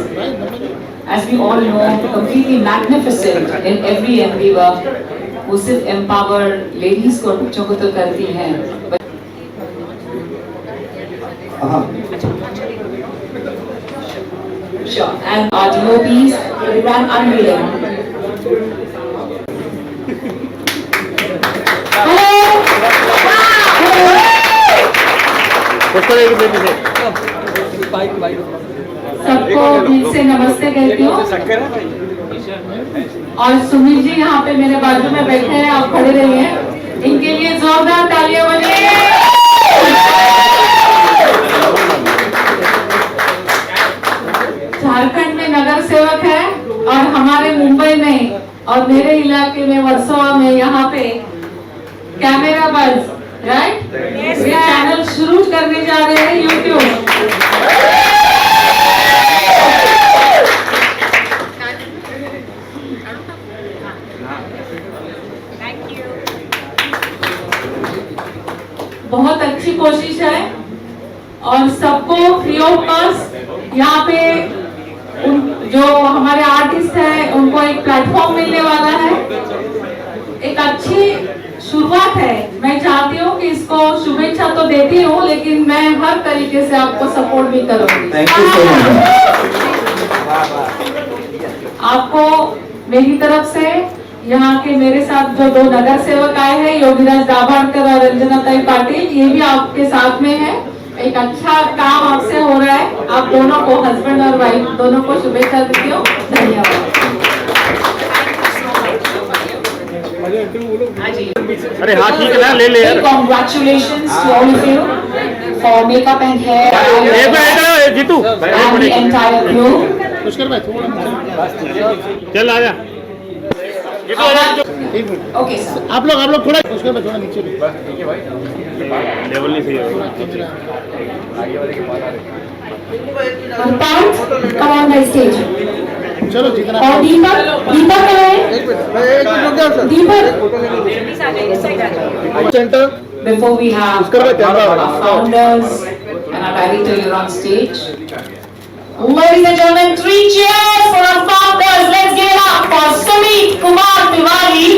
as we all know, completely magnificent in every endeavor. वो सिर्फ empower ladies को बच्चों को तो करती हैं. Sure. And our DOPs, the grand unveiling. सबको दिल से नमस्ते कहती हूँ. और सुमित जी यहाँ पे मेरे बाजू में बैठे हैं, आप खड़े रहिए. इनके लिए जोरदार तालियां बजाइए. झारखंड में नगर सेवक है और हमारे मुंबई में और मेरे इलाके में वर्सोवा में यहाँ पे कैमरा बज, राइट? ये चैनल शुरू करने जा रहे हैं यूट्यूब. बहुत अच्छी कोशिश है और सबको फ्री ऑफ कॉस्ट यहाँ पे जो हमारे आर्टिस्ट हैं उनको एक प्लेटफॉर्म मिलने वाला है. एक अच्छी शुरुआत है. मैं चाहती हूँ कि इसको शुभेच्छा तो देती हूँ, लेकिन मैं हर तरीके से आपको सपोर्ट भी करूँगी. आपको मेरी तरफ से यहाँ के मेरे साथ जो 2 नगर सेवक आए हैं, योगीराज दाभाडकर और रंजनाताई पाटिल, ये भी आपके साथ में है. एक अच्छा काम आपसे हो रहा है. आप दोनों को, हस्बैंड और वाइफ दोनों को शुभेच्छा देती हूँ. धन्यवाद. अरे हाँ ठीक है ना, ले ले. Congratulations to all of you for makeup and hair. Jitu And the entire crew. चल आ जा. Okay, sir. आप लोग थोड़ा पुष्कर भाई थोड़ा नीचे लेवल नहीं सही है. Come on my stage. चलो जितना. और दीपक centre. Before we have our founders and our director here on stage. Ladies and gentlemen, 3 cheers for our founders. Let's give it up for Sumit Kumar Tiwari.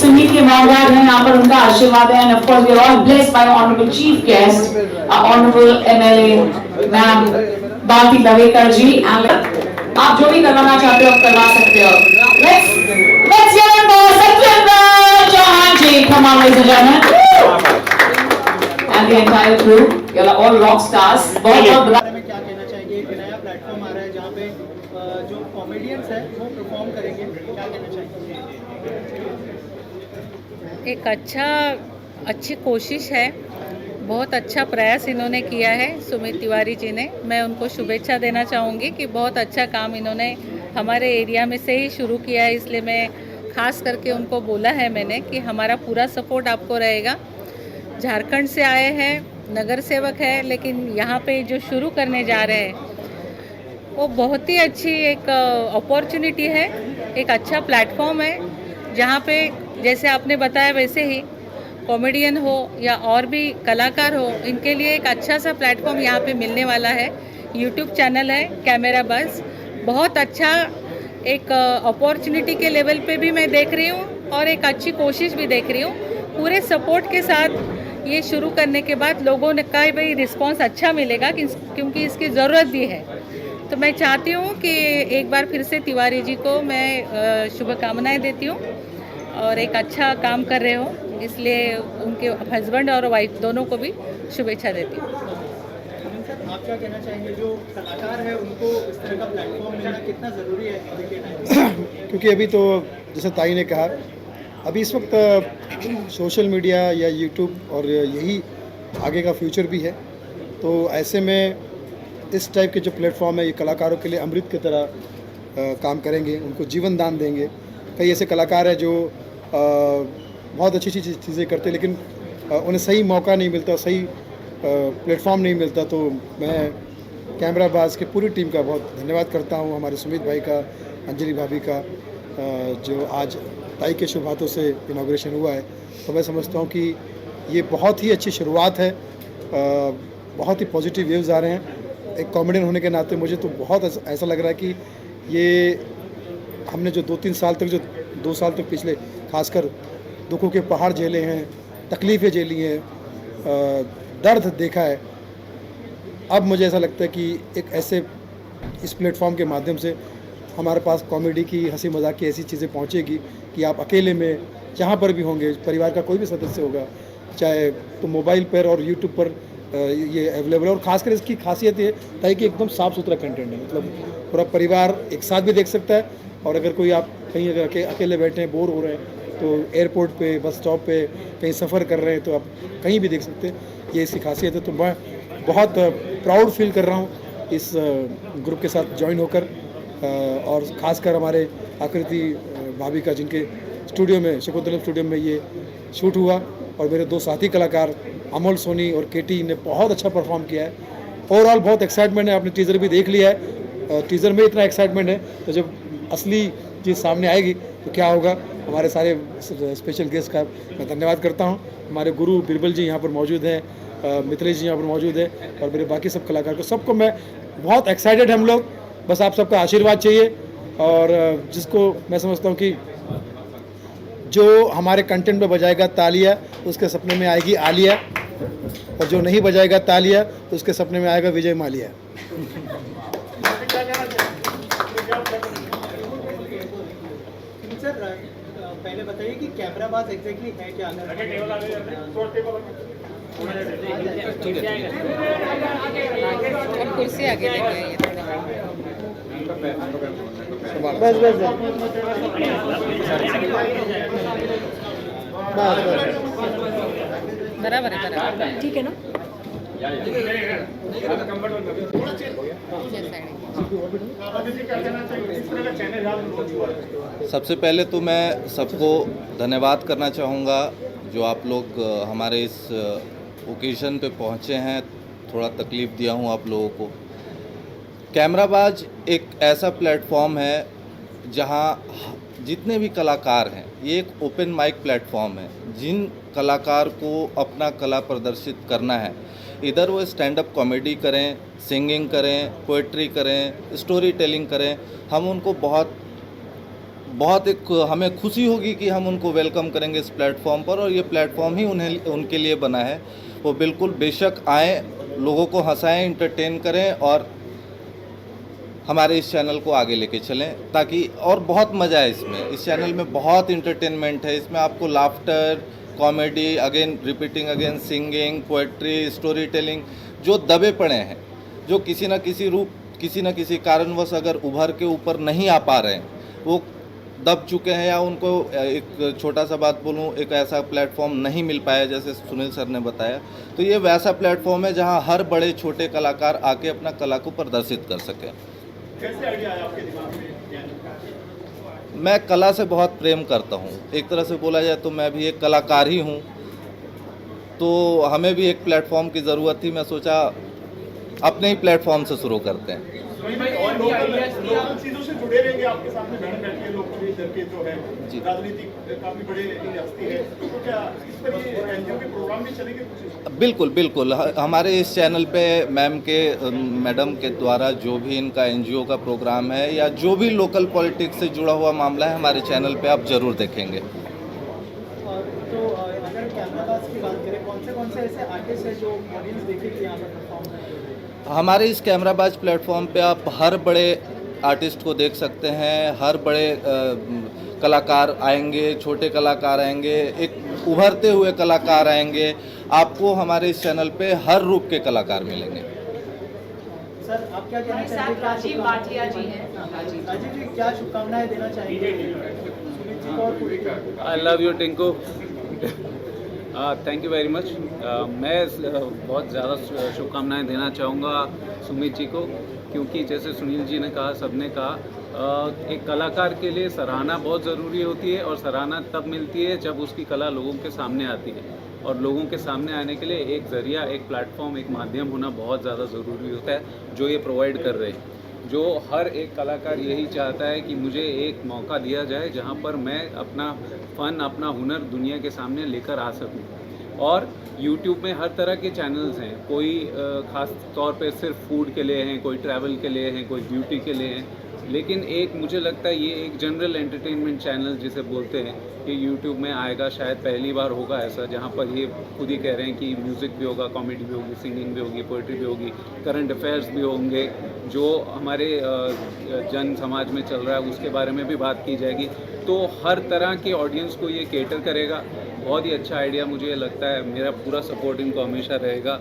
Sumit के मामलात हैं, यहाँ पर उनका आशीर्वाद है. And of course, we are all blessed by our honorable chief guest, our honorable MLA, Ma'am Bharti Lavekar ji. And आप जो भी करवाना चाहते हो, आप करवा सकते हो. Let's hear it for Satyendra Chauhan ji. Come on, ladies and gentlemen. And the entire crew. You are all rock stars. बहुत क्या कहना चाहेंगे? एक नया प्लेटफॉर्म आ रहा है जहाँ पे जो कॉमेडियंस है वो परफॉर्म करेंगे. क्या कहना चाहेंगे? एक अच्छी कोशिश है. बहुत अच्छा प्रयास इन्होंने किया है सुमित तिवारी जी ने. मैं उनको शुभेच्छा देना चाहूँगी कि बहुत अच्छा काम इन्होंने हमारे एरिया में से ही शुरू किया है. इसलिए मैं खास करके उनको बोला है मैंने कि हमारा पूरा सपोर्ट आपको रहेगा. झारखंड से आए हैं, नगर सेवक है, लेकिन यहाँ पे जो शुरू करने जा रहे हैं वो बहुत ही अच्छी एक अपॉर्चुनिटी है. एक अच्छा प्लेटफॉर्म है जहाँ पे जैसे आपने बताया वैसे ही कॉमेडियन हो या और भी कलाकार हो, इनके लिए एक अच्छा सा प्लेटफॉर्म यहाँ पे मिलने वाला है. यूट्यूब चैनल है कैमरा बज. बहुत अच्छा एक अपॉर्चुनिटी के लेवल पे भी मैं देख रही हूँ और एक अच्छी कोशिश भी देख रही हूँ. पूरे सपोर्ट के साथ ये शुरू करने के बाद लोगों ने कहा भाई रिस्पांस अच्छा मिलेगा क्योंकि इसकी ज़रूरत भी है. तो मैं चाहती हूँ कि एक बार फिर से तिवारी जी को मैं शुभकामनाएं देती हूँ और एक अच्छा काम कर रहे हो, इसलिए उनके हस्बैंड और वाइफ दोनों को भी शुभेच्छा देती हूँ. आप क्या कहना चाहेंगे? जो कलाकार है उनको इस तरह का प्लेटफॉर्म मिलना कितना ज़रूरी है अभी के टाइम? क्योंकि अभी तो जैसे ताई ने कहा, अभी इस वक्त सोशल मीडिया या यूट्यूब और यही आगे का फ्यूचर भी है. तो ऐसे में इस टाइप के जो प्लेटफॉर्म है ये कलाकारों के लिए अमृत की तरह काम करेंगे, उनको जीवन दान देंगे. कई ऐसे कलाकार हैं जो बहुत अच्छी चीज़ें करते हैं लेकिन उन्हें सही मौका नहीं मिलता, सही प्लेटफॉर्म नहीं मिलता. तो मैं कैमरा बाज की पूरी टीम का बहुत धन्यवाद करता हूँ. हमारे सुमित भाई का, अंजलि भाभी का, जो आज ताई के शुभ हाथों से इनॉग्रेशन हुआ है. तो मैं समझता हूँ कि ये बहुत ही अच्छी शुरुआत है. बहुत ही पॉजिटिव वेव्स आ रहे हैं. एक कॉमेडियन होने के नाते मुझे तो बहुत ऐसा लग रहा है कि ये हमने जो 2 साल तक पिछले खासकर दुखों के पहाड़ झेले हैं, तकलीफ़ें झेली हैं, दर्द देखा है। अब मुझे ऐसा लगता है कि एक ऐसे इस प्लेटफॉर्म के माध्यम से हमारे पास कॉमेडी की, हंसी मजाक की ऐसी चीज़ें पहुंचेगी कि आप अकेले में जहां पर भी होंगे, परिवार का कोई भी सदस्य होगा, चाहे तो मोबाइल पर और यूट्यूब पर ये अवेलेबल है। और ख़ासकर इसकी खासियत ये है कि एकदम साफ़ सुथरा कंटेंट है, मतलब पूरा परिवार एक साथ भी देख सकता है। और अगर कोई आप कहीं अगर अकेले बैठे हैं, बोर हो रहे हैं, तो एयरपोर्ट पे, बस स्टॉप पे, कहीं सफ़र कर रहे हैं, तो आप कहीं भी देख सकते हैं। ये इसकी खासियत है। तो मैं बहुत प्राउड फील कर रहा हूँ इस ग्रुप के साथ ज्वाइन होकर, और ख़ासकर हमारे आकृति भाभी का, जिनके स्टूडियो में, शकुंतलम स्टूडियो में ये शूट हुआ, और मेरे 2 साथी कलाकार अमोल सोनी और केटी ने बहुत अच्छा परफॉर्म किया है। ओवरऑल बहुत एक्साइटमेंट है। आपने टीज़र भी देख लिया है, टीज़र में इतना एक्साइटमेंट है, तो जब असली चीज़ सामने आएगी तो क्या होगा। हमारे सारे स्पेशल गेस्ट का मैं धन्यवाद करता हूँ। हमारे गुरु बिरबल जी यहाँ पर मौजूद हैं, मिथिलेश जी यहाँ पर मौजूद है, और मेरे बाकी सब कलाकार को, सबको मैं बहुत एक्साइटेड हम लोग। बस आप सबका आशीर्वाद चाहिए, और जिसको मैं समझता हूँ कि जो हमारे कंटेंट में बजाएगा तालियां, उसके सपने में आएगी आलिया, और जो नहीं बजाएगा तालियां, तो उसके सपने में आएगा विजय मालिया। सर पहले बताइए कि कैमराबाज एग्जैक्टली है क्या? कुर्सी आगे लेके बस बस बराबर है, बराबर ठीक है ना? सबसे पहले तो मैं सबको धन्यवाद करना चाहूँगा जो आप लोग हमारे इस ओकेज़न पे पहुँचे हैं। थोड़ा तकलीफ़ दिया हूँ आप लोगों को। कैमराबाज एक ऐसा प्लेटफॉर्म है जहाँ जितने भी कलाकार हैं, ये एक ओपन माइक प्लेटफॉर्म है। जिन कलाकार को अपना कला प्रदर्शित करना है, इधर वो स्टैंड अप कॉमेडी करें, सिंगिंग करें, पोइट्री करें, स्टोरी टेलिंग करें, हम उनको बहुत एक हमें खुशी होगी कि हम उनको वेलकम करेंगे इस प्लेटफॉर्म पर, और ये प्लेटफॉर्म ही उनके लिए बना है। वो बिल्कुल बेशक आएँ, लोगों को हंसाएं, इंटरटेन करें, और हमारे इस चैनल को आगे लेके चलें, ताकि और बहुत मज़ा है इसमें। इस चैनल में बहुत इंटरटेनमेंट है। इसमें आपको laughter, comedy, again repeating again, singing, poetry, story telling, जो दबे पड़े हैं, जो किसी न किसी कारणवश अगर उभर के ऊपर नहीं आ पा रहे हैं, वो दब चुके हैं, या उनको एक छोटा सा बात बोलूं, एक ऐसा प्लेटफॉर्म नहीं मिल पाया जैसे सुनील सर ने बताया, तो ये वैसा प्लेटफॉर्म है जहां हर बड़े छोटे कलाकार आके अपना कला को प्रदर्शित कर सकें। कैसे आइडिया आया आपके दिमाग में? मैं कला से बहुत प्रेम करता हूँ। एक तरह से बोला जाए तो मैं भी एक कलाकार ही हूँ, तो हमें भी एक प्लेटफॉर्म की ज़रूरत थी। मैं सोचा अपने ही प्लेटफॉर्म से शुरू करते हैं। और लोकल चीज़ों से जुड़े रहेंगे, आपके सामने बैठे हैं लोग इधर के जो है राजनीतिक काफ़ी बड़े हस्ती है, तो क्या इस पर ये एनजीओ के प्रोग्राम भी चलेंगे? बिल्कुल हमारे इस चैनल पे मैडम के द्वारा जो भी इनका एनजीओ का प्रोग्राम है, या जो भी लोकल पॉलिटिक्स से जुड़ा हुआ मामला है, हमारे चैनल पे आप ज़रूर देखेंगे। तो अगर कैमराबाज की बात करें, कौन से ऐसे आर्टिस्ट हैं जो ऑडियंस देखेगी यहाँ पर परफॉर्म करेंगे? हमारे इस कैमराबाज प्लेटफॉर्म पे आप हर बड़े आर्टिस्ट को देख सकते हैं। हर बड़े कलाकार आएंगे, छोटे कलाकार आएंगे, एक उभरते हुए कलाकार आएंगे। आपको हमारे इस चैनल पे हर रूप के कलाकार मिलेंगे। सर आप क्या कहना चाहेंगे? राजीव भाटिया जी हैं। राजीव जी क्या शुभकामनाएं देना चाहेंगे सुमित जी को और पूरी टीम को? I love you Tinku, thank you very much. मैं बहुत ज़्यादा शुभकामनाएं देना चाहूँगा सुमित जी को, क्योंकि जैसे सुनील जी ने कहा, सबने कहा, एक कलाकार के लिए सराहना बहुत ज़रूरी होती है, और सराहना तब मिलती है जब उसकी कला लोगों के सामने आती है। और लोगों के सामने आने के लिए एक ज़रिया, एक प्लेटफॉर्म, एक माध्यम होना बहुत ज़्यादा ज़रूरी होता है, जो ये प्रोवाइड कर रहे हैं। जो हर एक कलाकार यही चाहता है कि मुझे एक मौका दिया जाए जहाँ पर मैं अपना फ़न, अपना हुनर दुनिया के सामने लेकर आ सकूँ। और YouTube में हर तरह के चैनल्स हैं, कोई ख़ास तौर पे सिर्फ फूड के लिए हैं, कोई ट्रैवल के लिए हैं, कोई ब्यूटी के लिए हैं। लेकिन एक मुझे लगता है ये एक जनरल एंटरटेनमेंट चैनल जिसे बोलते हैं कि यूट्यूब में आएगा, शायद पहली बार होगा ऐसा, जहाँ पर ये खुद ही कह रहे हैं कि म्यूज़िक भी होगा, कॉमेडी भी होगी, सिंगिंग भी होगी, पोइट्री भी होगी, करंट अफेयर्स भी होंगे, जो हमारे जन समाज में चल रहा है उसके बारे में भी बात की जाएगी। तो हर तरह के ऑडियंस को ये केटर करेगा। बहुत ही अच्छा आइडिया मुझे लगता है। मेरा पूरा सपोर्ट इनको हमेशा रहेगा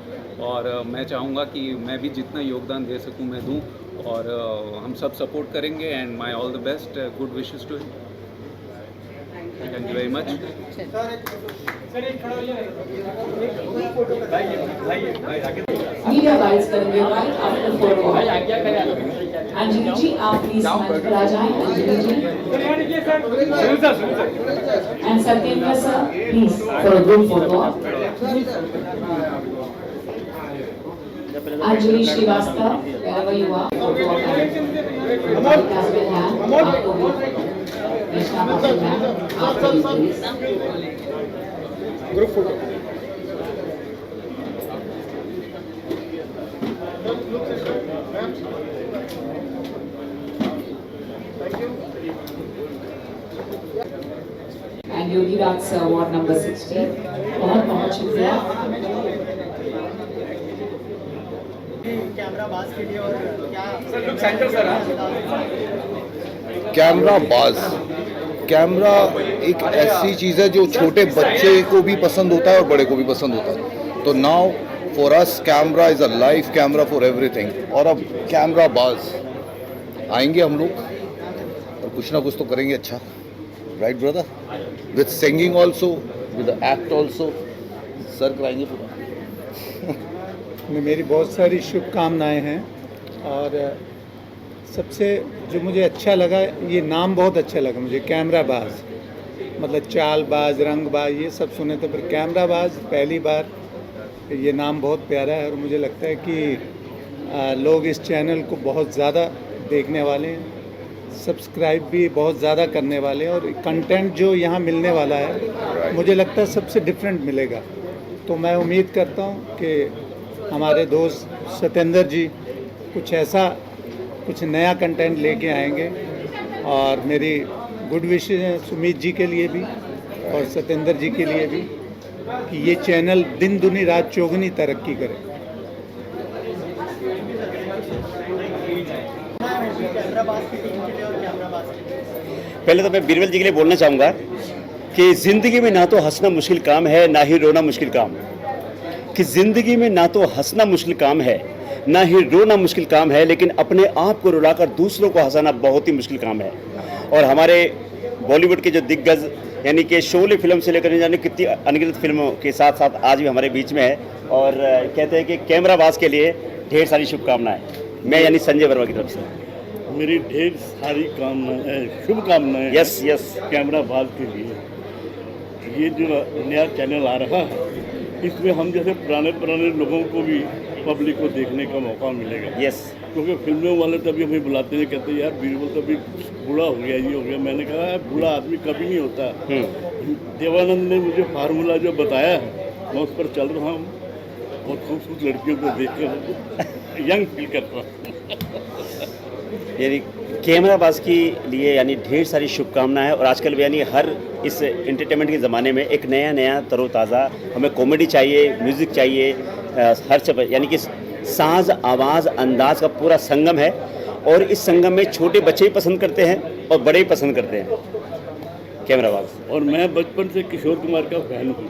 और मैं चाहूँगा कि मैं भी जितना योगदान दे सकूँ मैं दूँ और हम सब सपोर्ट करेंगे। And my all the best, good wishes to him. Thank you very much. Media guides करेंगे right after photo. Anjali ji आप प्लीज मंच पर आ जाएं। Anjali ji and Satyendra sir please for a group photo. Anjali Srivastava wherever you are, photo of आपको भी कृष्णा पाटिल मैम आपको भी please group photo. and Yogi Raj sir award number 16। बहुत बहुत शुक्रिया। कैमरा बाज के लिए और क्या कैमरा बाज, कैमरा एक ऐसी चीज़ है जो छोटे बच्चे को भी पसंद होता है और बड़े को भी पसंद होता है। तो now for us camera is a life camera for everything. और अब कैमरा बाज आएंगे हम लोग और कुछ ना कुछ तो करेंगे अच्छा, right brother? With singing also, with act also, sir कराएंगे पूरा। मेरी बहुत सारी शुभकामनाएं हैं और सबसे जो मुझे अच्छा लगा, ये नाम बहुत अच्छा लगा मुझे, कैमरा बाज। मतलब चाल बाज, रंग बाज ये सब सुने थे, पर कैमरा बाज पहली बार, ये नाम बहुत प्यारा है और मुझे लगता है कि लोग इस चैनल को बहुत ज़्यादा देखने वाले हैं, सब्सक्राइब भी बहुत ज़्यादा करने वाले हैं और कंटेंट जो यहाँ मिलने वाला है मुझे लगता है सबसे डिफरेंट मिलेगा। तो मैं उम्मीद करता हूँ कि हमारे दोस्त सत्येंद्र जी कुछ ऐसा, कुछ नया कंटेंट लेके आएंगे और मेरी गुड विशेस हैं सुमित जी के लिए भी और सत्येंद्र जी के लिए भी कि ये चैनल दिन दुनी रात चौगुनी तरक्की करे। पहले तो मैं बीरबल जी के लिए बोलना चाहूँगा कि ज़िंदगी में ना तो हंसना मुश्किल काम है, ना ही रोना मुश्किल काम। कि ज़िंदगी में ना तो हंसना मुश्किल काम है, ना ही रोना मुश्किल काम है, लेकिन अपने आप को रुलाकर दूसरों को हंसाना बहुत ही मुश्किल काम है। और हमारे बॉलीवुड के जो दिग्गज यानी कि शोले फिल्म से लेकर जाने कितनी अनगिनत फिल्मों के साथ साथ आज भी हमारे बीच में है और कहते हैं कि कैमरा बाज के लिए ढेर सारी शुभकामनाएं। मैं यानी संजय वर्मा की तरफ से मेरी ढेर सारी शुभकामनाएं। यस यस कैमरा बाज के लिए। ये जो नया चैनल आ रहा है इसमें हम जैसे पुराने लोगों को भी, पब्लिक को देखने का मौका मिलेगा। यस क्योंकि फिल्मों वाले तभी हमें बुलाते हैं, कहते हैं यार बीरबल तभी बूढ़ा हो गया, ये हो गया। मैंने कहा बूढ़ा आदमी कभी नहीं होता। देवानंद ने मुझे फार्मूला जो बताया है मैं उस पर चल रहा हूँ। बहुत खूबसूरत लड़कियों को देख कर यंग फील करता हूँ। यानी कैमरा बाज के लिए यानी ढेर सारी शुभकामनाएं। और आजकल यानी हर इस एंटरटेनमेंट के ज़माने में एक नया तरोताज़ा, हमें कॉमेडी चाहिए, म्यूज़िक चाहिए, हर सब यानी कि साज, आवाज़, अंदाज का पूरा संगम है। और इस संगम में छोटे बच्चे भी पसंद करते हैं और बड़े भी पसंद करते हैं कैमरा बाज। और मैं बचपन से किशोर कुमार का फैन हूँ,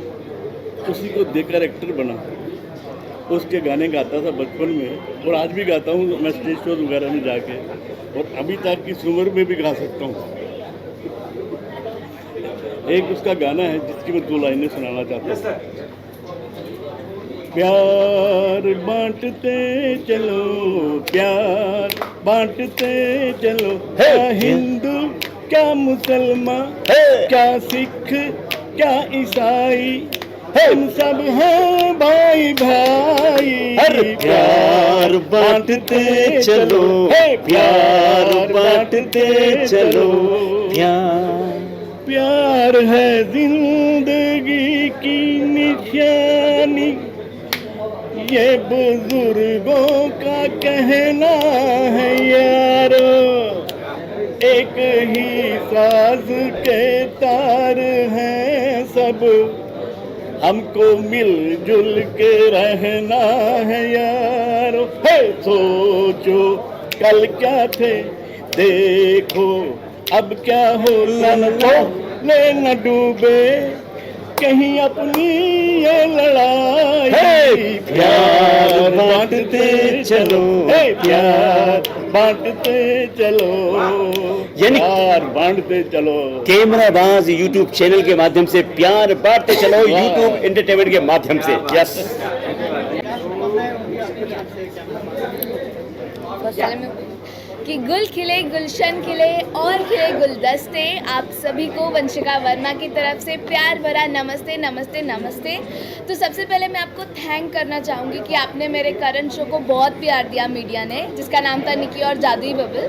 उसी को देखकर एक्टर बना। उसके गाने गाता था बचपन में और आज भी गाता हूँ मैं स्टेज शो वगैरह में जाके, और अभी तक की उम्र में भी गा सकता हूँ। एक उसका गाना है जिसकी मैं 2 लाइनें सुनाना चाहता हूँ। प्यार बांटते चलो, प्यार बांटते चलो, क्या हिंदू क्या मुसलमान, क्या सिख क्या ईसाई, हम सब हैं भाई भाई। प्यार बांटते चलो, प्यार बांटते चलो, प्यार है जिंदगी की निशानी, ये बुजुर्गों का कहना है यारो। एक ही साज के तार हैं सब, हमको मिलजुल के रहना है यार। हे सोचो कल क्या थे, देखो अब क्या हो, सन को ले न डूबे कहीं अपनी ये लड़ाई। प्यार बांटते चलो, प्यार बांटते चलो, प्यार बांटते चलो। कैमराबाज यूट्यूब चैनल के माध्यम से प्यार बांटते चलो, यूट्यूब एंटरटेनमेंट के माध्यम से। यस कि गुल खिले गुलशन खिले और खिले गुलदस्ते। आप सभी को वंशिका वर्मा की तरफ से प्यार भरा नमस्ते नमस्ते नमस्ते। तो सबसे पहले मैं आपको थैंक करना चाहूँगी कि आपने मेरे करण शो को बहुत प्यार दिया मीडिया ने, जिसका नाम था निकी और जादुई बबल।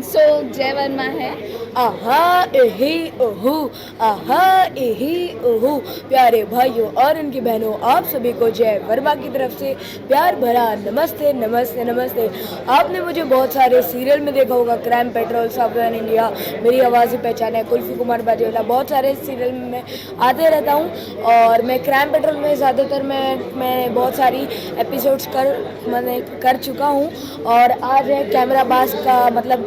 सो जय वर्मा है। आहा एही ओहू, आहा एही ओहू। प्यारे भाइयों और उनकी बहनों, आप सभी को जय वर्मा की तरफ से प्यार भरा नमस्ते नमस्ते नमस्ते। आपने मुझे बहुत सारे सीरियल में देखा होगा, क्राइम पेट्रोल, सावधान इंडिया, मेरी आवाज़ ही पहचान है, कुल्फी कुमार बाजेवाला, बहुत सारे सीरियल में मैं आते रहता हूँ। और मैं क्राइम पेट्रोल में ज़्यादातर मैं बहुत सारी एपिसोड्स मैंने कर चुका हूँ। और आज है कैमराबाज का मतलब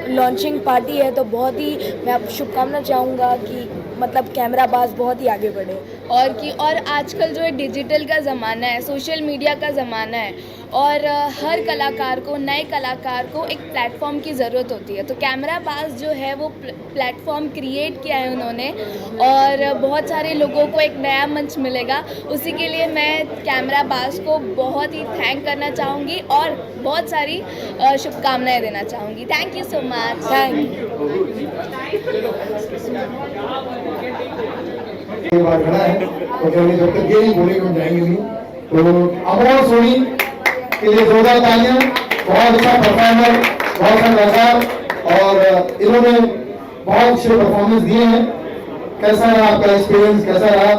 लॉन्चिंग पार्टी है, तो बहुत ही मैं आपको शुभकामना चाहूँगा कि मतलब कैमराबाज बहुत ही आगे बढ़े। और आजकल जो है डिजिटल का ज़माना है, सोशल मीडिया का ज़माना है, और हर कलाकार को, नए कलाकार को एक प्लेटफॉर्म की ज़रूरत होती है। तो कैमराबाज जो है वो प्लेटफॉर्म क्रिएट किया है उन्होंने, और बहुत सारे लोगों को एक नया मंच मिलेगा। उसी के लिए मैं कैमराबाज को बहुत ही थैंक करना चाहूँगी और बहुत सारी शुभकामनाएं देना चाहूँगी। Thank you so much. Thank you. बात खड़ा है तो जब तक ये नहीं बोलेंगे हम जाएंगे नहीं। तो अमोल सोनी के लिए जोरदार तालियां। बहुत अच्छा परफॉर्मर, बहुत अच्छा कलाकार, और इन्होंने बहुत अच्छे परफॉर्मेंस दिए हैं। कैसा रहा आपका एक्सपीरियंस, कैसा रहा,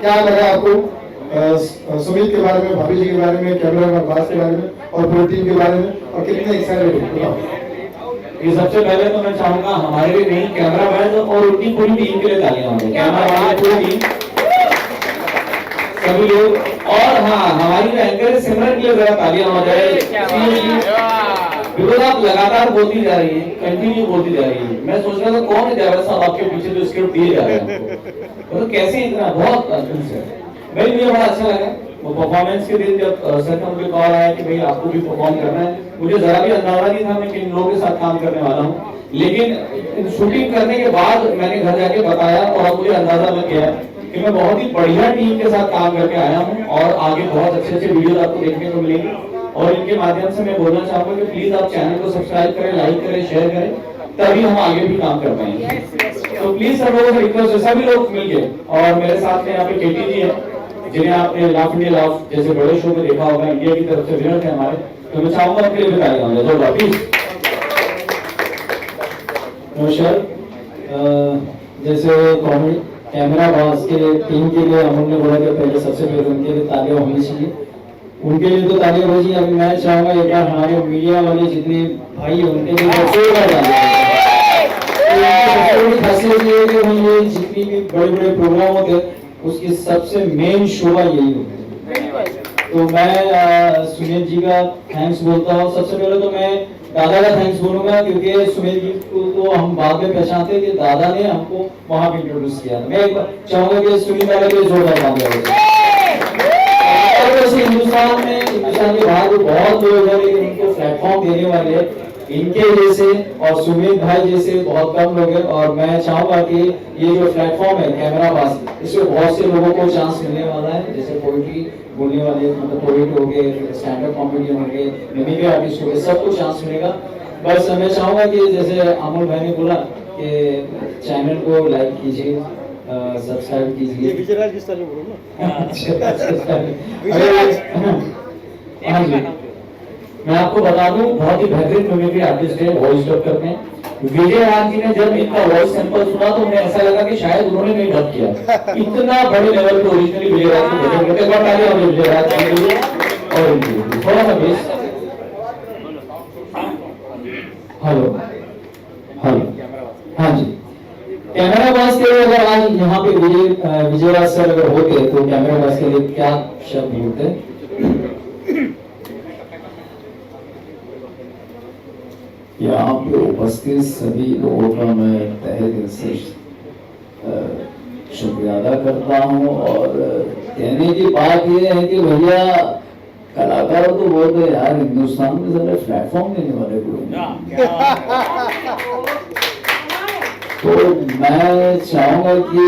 क्या लगा आपको सुमित के बारे में, भाभी जी के बारे में, कैमराबाज के बारे में और पूरी टीम के बारे में, और कितने एक्साइटेड बताओ। ये सबसे पहले तो मैं चाहूंगा हमारे लिए नहीं, कैमरामैन और उनकी पूरी टीम के लिए तालियां होंगी। कैमरामैन पूरी टीम, सभी लोग, और हाँ हमारी जो एंकर है सिमरन के लिए जरा तालियां हो जाए, बिकॉज आप लगातार बोलती जा रही है, कंटिन्यू बोलती जा रही है। मैं सोच रहा था कौन है जावेद साहब आपके पीछे जो स्क्रिप्ट दिए जा रहे हैं, तो कैसे इतना बहुत भाई मुझे बड़ा अच्छा लगा वो परफॉर्मेंस के दिन जब सर का मुझे कॉल आया कि भाई आपको भी परफॉर्म करना है। मुझे जरा भी अंदाजा नहीं था मैं किन लोगों के साथ काम करने वाला हूँ, लेकिन शूटिंग करने के बाद मैंने घर जाके बताया और मुझे अंदाजा लग गया कि मैं बहुत ही बढ़िया टीम के साथ काम करके आया हूँ, और आगे बहुत अच्छे अच्छे वीडियोस आपको देखने को मिलेंगे। और इनके माध्यम से मैं बोलना चाहूंगा कि प्लीज आप चैनल को सब्सक्राइब करें, लाइक करें, शेयर करें, तभी हम आगे भी काम कर पाएंगे। तो प्लीज सब लोगों से रिक्वेस्ट है, सभी लोग मिलके, और मेरे साथ में यहाँ पे केटी जी है जिन्हें आपने लाफ इंडिया लाफ जैसे बड़े शो में देखा होगा, इंडिया की तरफ से विनर थे हमारे, तो मैं चाहूंगा उनके लिए बताएगा जोरदार प्लीज। नमस्कार। जैसे कॉमेडी कैमराबाज के टीम के लिए अमन ने बोला कि पहले सबसे पहले उनके लिए तालियां होनी चाहिए, उनके लिए तो तालियां होनी चाहिए। अभी मैं चाहूंगा एक बार हमारे मीडिया वाले जितने भाई हैं उनके लिए खासियत ये है कि ये जितनी भी बड़े बड़े प्रोग्राम होते हैं उसकी सबसे मेन शोभा यही होती है। तो मैं सुनील जी का थैंक्स बोलता हूँ। सबसे पहले तो मैं दादा का थैंक्स बोलूंगा, क्योंकि सुनील जी को तो हम बाद में पहचानते हैं कि दादा ने हमको वहां पे इंट्रोड्यूस किया। मैं एक बार चाहूंगा कि सुनील दादा के जोरदार काम करें। और वैसे हिंदुस्तान के बाहर तो बहुत लोग हैं, लेकिन उनको प्लेटफॉर्म देने वाले इनके जैसे और सुमित भाई जैसे बहुत कम लोग हैं। और मैं चाहूंगा कि ये जो प्लेटफॉर्म है कैमराबाज, इसमें बहुत से लोगों को चांस मिलने वाला है, जैसे पोइट्री बोलने वाले, मतलब पोइट हो गए, स्टैंड अप कॉमेडियन हो गए, मिमिक आर्टिस्ट हो गए, सबको चांस मिलेगा। बस मैं चाहूंगा कि जैसे अमोल भाई ने बोला कि चैनल को लाइक कीजिए, सब्सक्राइब कीजिए। विजयराज की स्टाइल में बोलो ना। हाँ जी, मैं आपको बता दूं बहुत ही बेहतरीन मिमिक्री आर्टिस्ट है, वॉइस डब करते हैं। विजय राज जी ने जब इनका वॉइस सैंपल सुना तो उन्हें ऐसा लगा कि शायद उन्होंने नहीं डब किया। इतना बड़े लेवल पे ओरिजिनली विजय राज को भजन करते हैं। तालियां हो विजय राज जी के लिए और इनके थोड़ा सा बेस। हेलो हाँ जी, कैमरा बॉस के लिए अगर आज यहाँ पे विजयराज सर अगर होते तो कैमरा बॉस के लिए क्या शब्द बोलते? यहाँ पे उपस्थित सभी लोगों का मैं तहे दिल से शुक्रिया अदा करता हूँ। और कहने की बात यह है कि भैया कलाकार तो बोलते हैं यार हिंदुस्तान में सारे प्लेटफॉर्म देने वाले कोई तो मैं चाहूंगा कि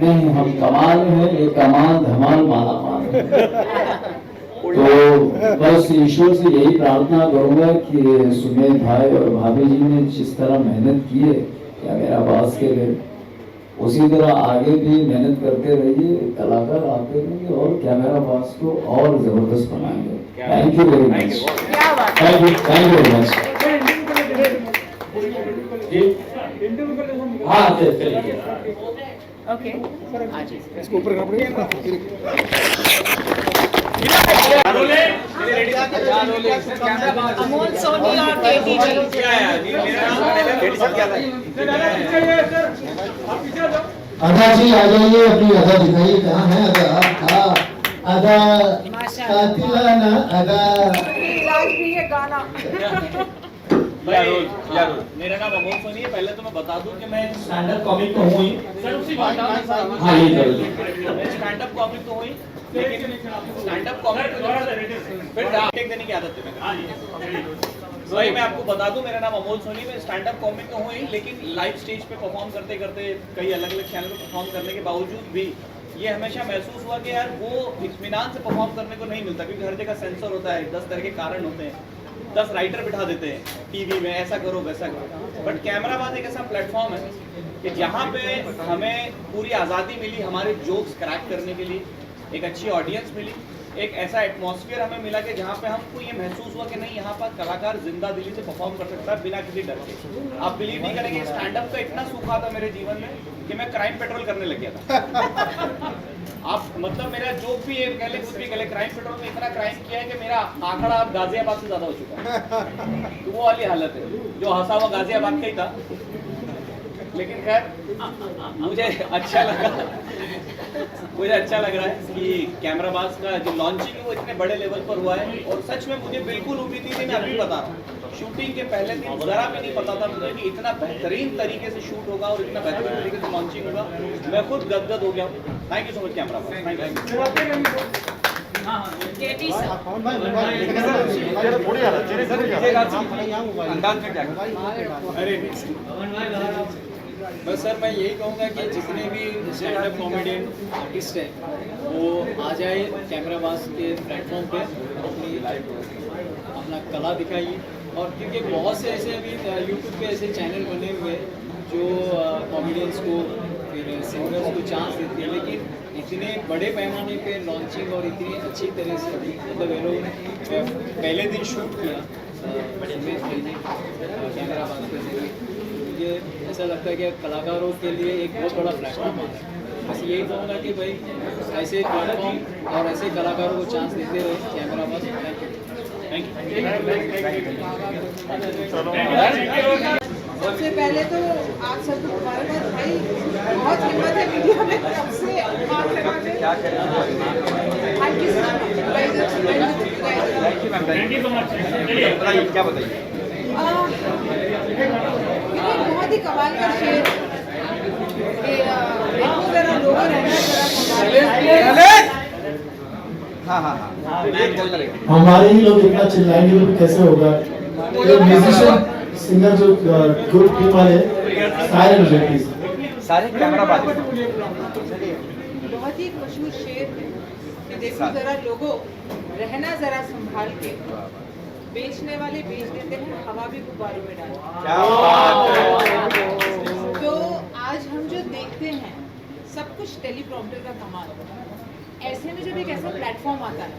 नहीं, हम कमाल हैं, ये कमाल धमाल माला माल। तो बस ईश्वर से यही प्रार्थना करूंगा कि सुमेध भाई और भाभी जी ने जिस तरह मेहनत की है या मेरा बास के लिए, उसी तरह आगे भी मेहनत करते रहिए, कलाकार आते रहेंगे और कैमरा बास को और जबरदस्त बनाएंगे। Thank you very much, thank you very much. हाँ चलिए, ओके, इसको ऊपर कर पड़ेगा। अमोल सोनी और केटी जी। अदा जी आ जाइए, अपनी अदा दिखाइए, कहाँ है अदा? अदा कातिलाना अदा। मेरा नाम अमोल सोनी है। पहले तो मैं बता दूं कि मैं स्टैंड अप कॉमिक तो हूँ ही। हाँ ये जरूर, मैं स्टैंड अप कॉमिक तो हूँ ही, लेकिन स्टैंड अप कॉमिक फिर टेक देने की आदत है। वही मैं आपको बता दूं, मेरा नाम अमोल सोनी, मैं स्टैंड अप कॉमिक तो हूँ ही, लेकिन लाइव स्टेज पे परफॉर्म करते करते कई अलग अलग चैनल पे परफॉर्म करने के बावजूद भी ये हमेशा महसूस हुआ कि यार वो इत्मीनान से परफॉर्म करने को नहीं मिलता, क्योंकि हर जगह सेंसर होता है, 10 तरह के कारण होते हैं, 10 राइटर बिठा देते हैं टीवी में, ऐसा करो वैसा करो। बट कैमरा बात एक ऐसा प्लेटफॉर्म है कि जहाँ पे हमें पूरी आज़ादी मिली हमारे जोक्स क्रैक करने के लिए, एक अच्छी ऑडियंस मिली, एक ऐसा एटमॉस्फेयर हमें मिला कि जहाँ पे हमको ये महसूस हुआ कि नहीं, यहाँ पर कलाकार जिंदा दिली से परफॉर्म कर सकता है बिना किसी डर के। आप बिलीव नहीं करेंगे, स्टैंड अप का इतना सूखा था मेरे जीवन में कि मैं क्राइम पेट्रोल करने लग गया था। आप मतलब मेरा जोक भी कह ले, कुछ भी कह ले, क्राइम पेट्रोल में इतना क्राइम किया है कि मेरा आंकड़ा अब गाजियाबाद से ज्यादा हो चुका है। तो वो वाली हालत है, जो हंसा हुआ गाजियाबाद का ही था। लेकिन खैर मुझे अच्छा लग रहा है कि कैमराबाज का जो लॉन्चिंग है वो इतने बड़े लेवल पर हुआ है। और सच में मुझे बिल्कुल उम्मीद नहीं थी, मैं अभी बता रहा हूँ, शूटिंग के पहले दिन जरा भी नहीं पता था मुझे कि इतना बेहतरीन तरीके से शूट होगा और इतना बेहतरीन तरीके से लॉन्चिंग होगा। मैं खुद गदगद हो गया हूँ। Thank you so much Camerabaaz, thank you. बस सर मैं यही कहूँगा कि जितने भी स्टैंड अप कॉमेडियन आर्टिस्ट हैं वो आ जाए कैमराबाज के प्लेटफॉर्म पे, अपना कला दिखाइए। और क्योंकि बहुत से ऐसे अभी यूट्यूब पे ऐसे चैनल बने हुए जो कॉमेडियंस को फिर सिंगर्स को चांस देती है, लेकिन इतने बड़े पैमाने पे लॉन्चिंग और इतनी अच्छी तरह से मतलब ये लोगों ने पहले दिन शूट किया कैमराबाज के जरिए। मुझे ऐसा लगता है कि कलाकारों के लिए एक बहुत बड़ा प्लेटफॉर्म है। बस यही कहूँगा कि भाई ऐसे प्लेटफॉर्म और ऐसे कलाकारों को चांस देते रहे कैमराबाज। सबसे पहले तो आप सबको मुबारकबाद भाई, बहुत हिम्मत है मीडिया में कब से बात लगाने। क्या बताइए? बहुत ही कमाल का शेर, जरा लोगों हमारे ही लोग इतना चिल्लाएंगे तो कैसे होगा? जो म्यूजिशियन सिंगर जो ग्रुप टीम वाले सारे कैमरा बात। बहुत ही मशहूर शेर है कि देखो जरा लोगों, रहना जरा संभाल के, बेचने वाले बेच देते हैं, हवा भी गुब्बारों में डालते हैं। तो आज हम जो देखते हैं सब कुछ टेलीप्रॉम्प्टर का कमाल है। ऐसे में जब एक ऐसा प्लेटफॉर्म आता है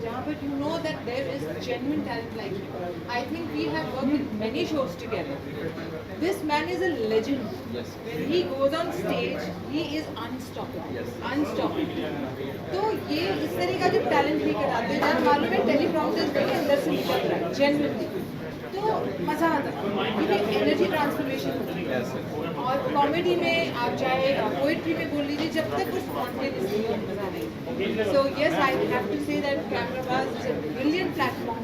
जहाँ पर you know that there is genuine talent like you. I think we have worked in many shows together. This man is a legend. When he goes on stage, he is unstoppable. Unstoppable. तो ये इस तरह का जब टैलेंट लेकर आते हैं, जब मालूम है टेलीप्रॉम्प्टर भी अंदर से निकल रहा है, genuinely. तो तो मज़ा आता है क्योंकि एनर्जी ट्रांसफॉर्मेशन होती है। और कॉमेडी में आप चाहे पोइट्री में बोल लीजिए, जब तक कुछ स्पॉन्टेनियस नहीं हो मज़ा नहीं। So yes, I have to say that Camerabaaz is a brilliant platform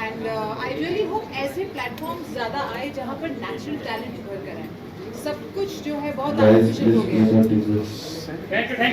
and I really hope ऐसे प्लेटफॉर्म ज़्यादा आए जहाँ पर नेचुरल टैलेंट उभर कर आए। सब कुछ जो है बहुत आर्टिफिशियल हो गया है।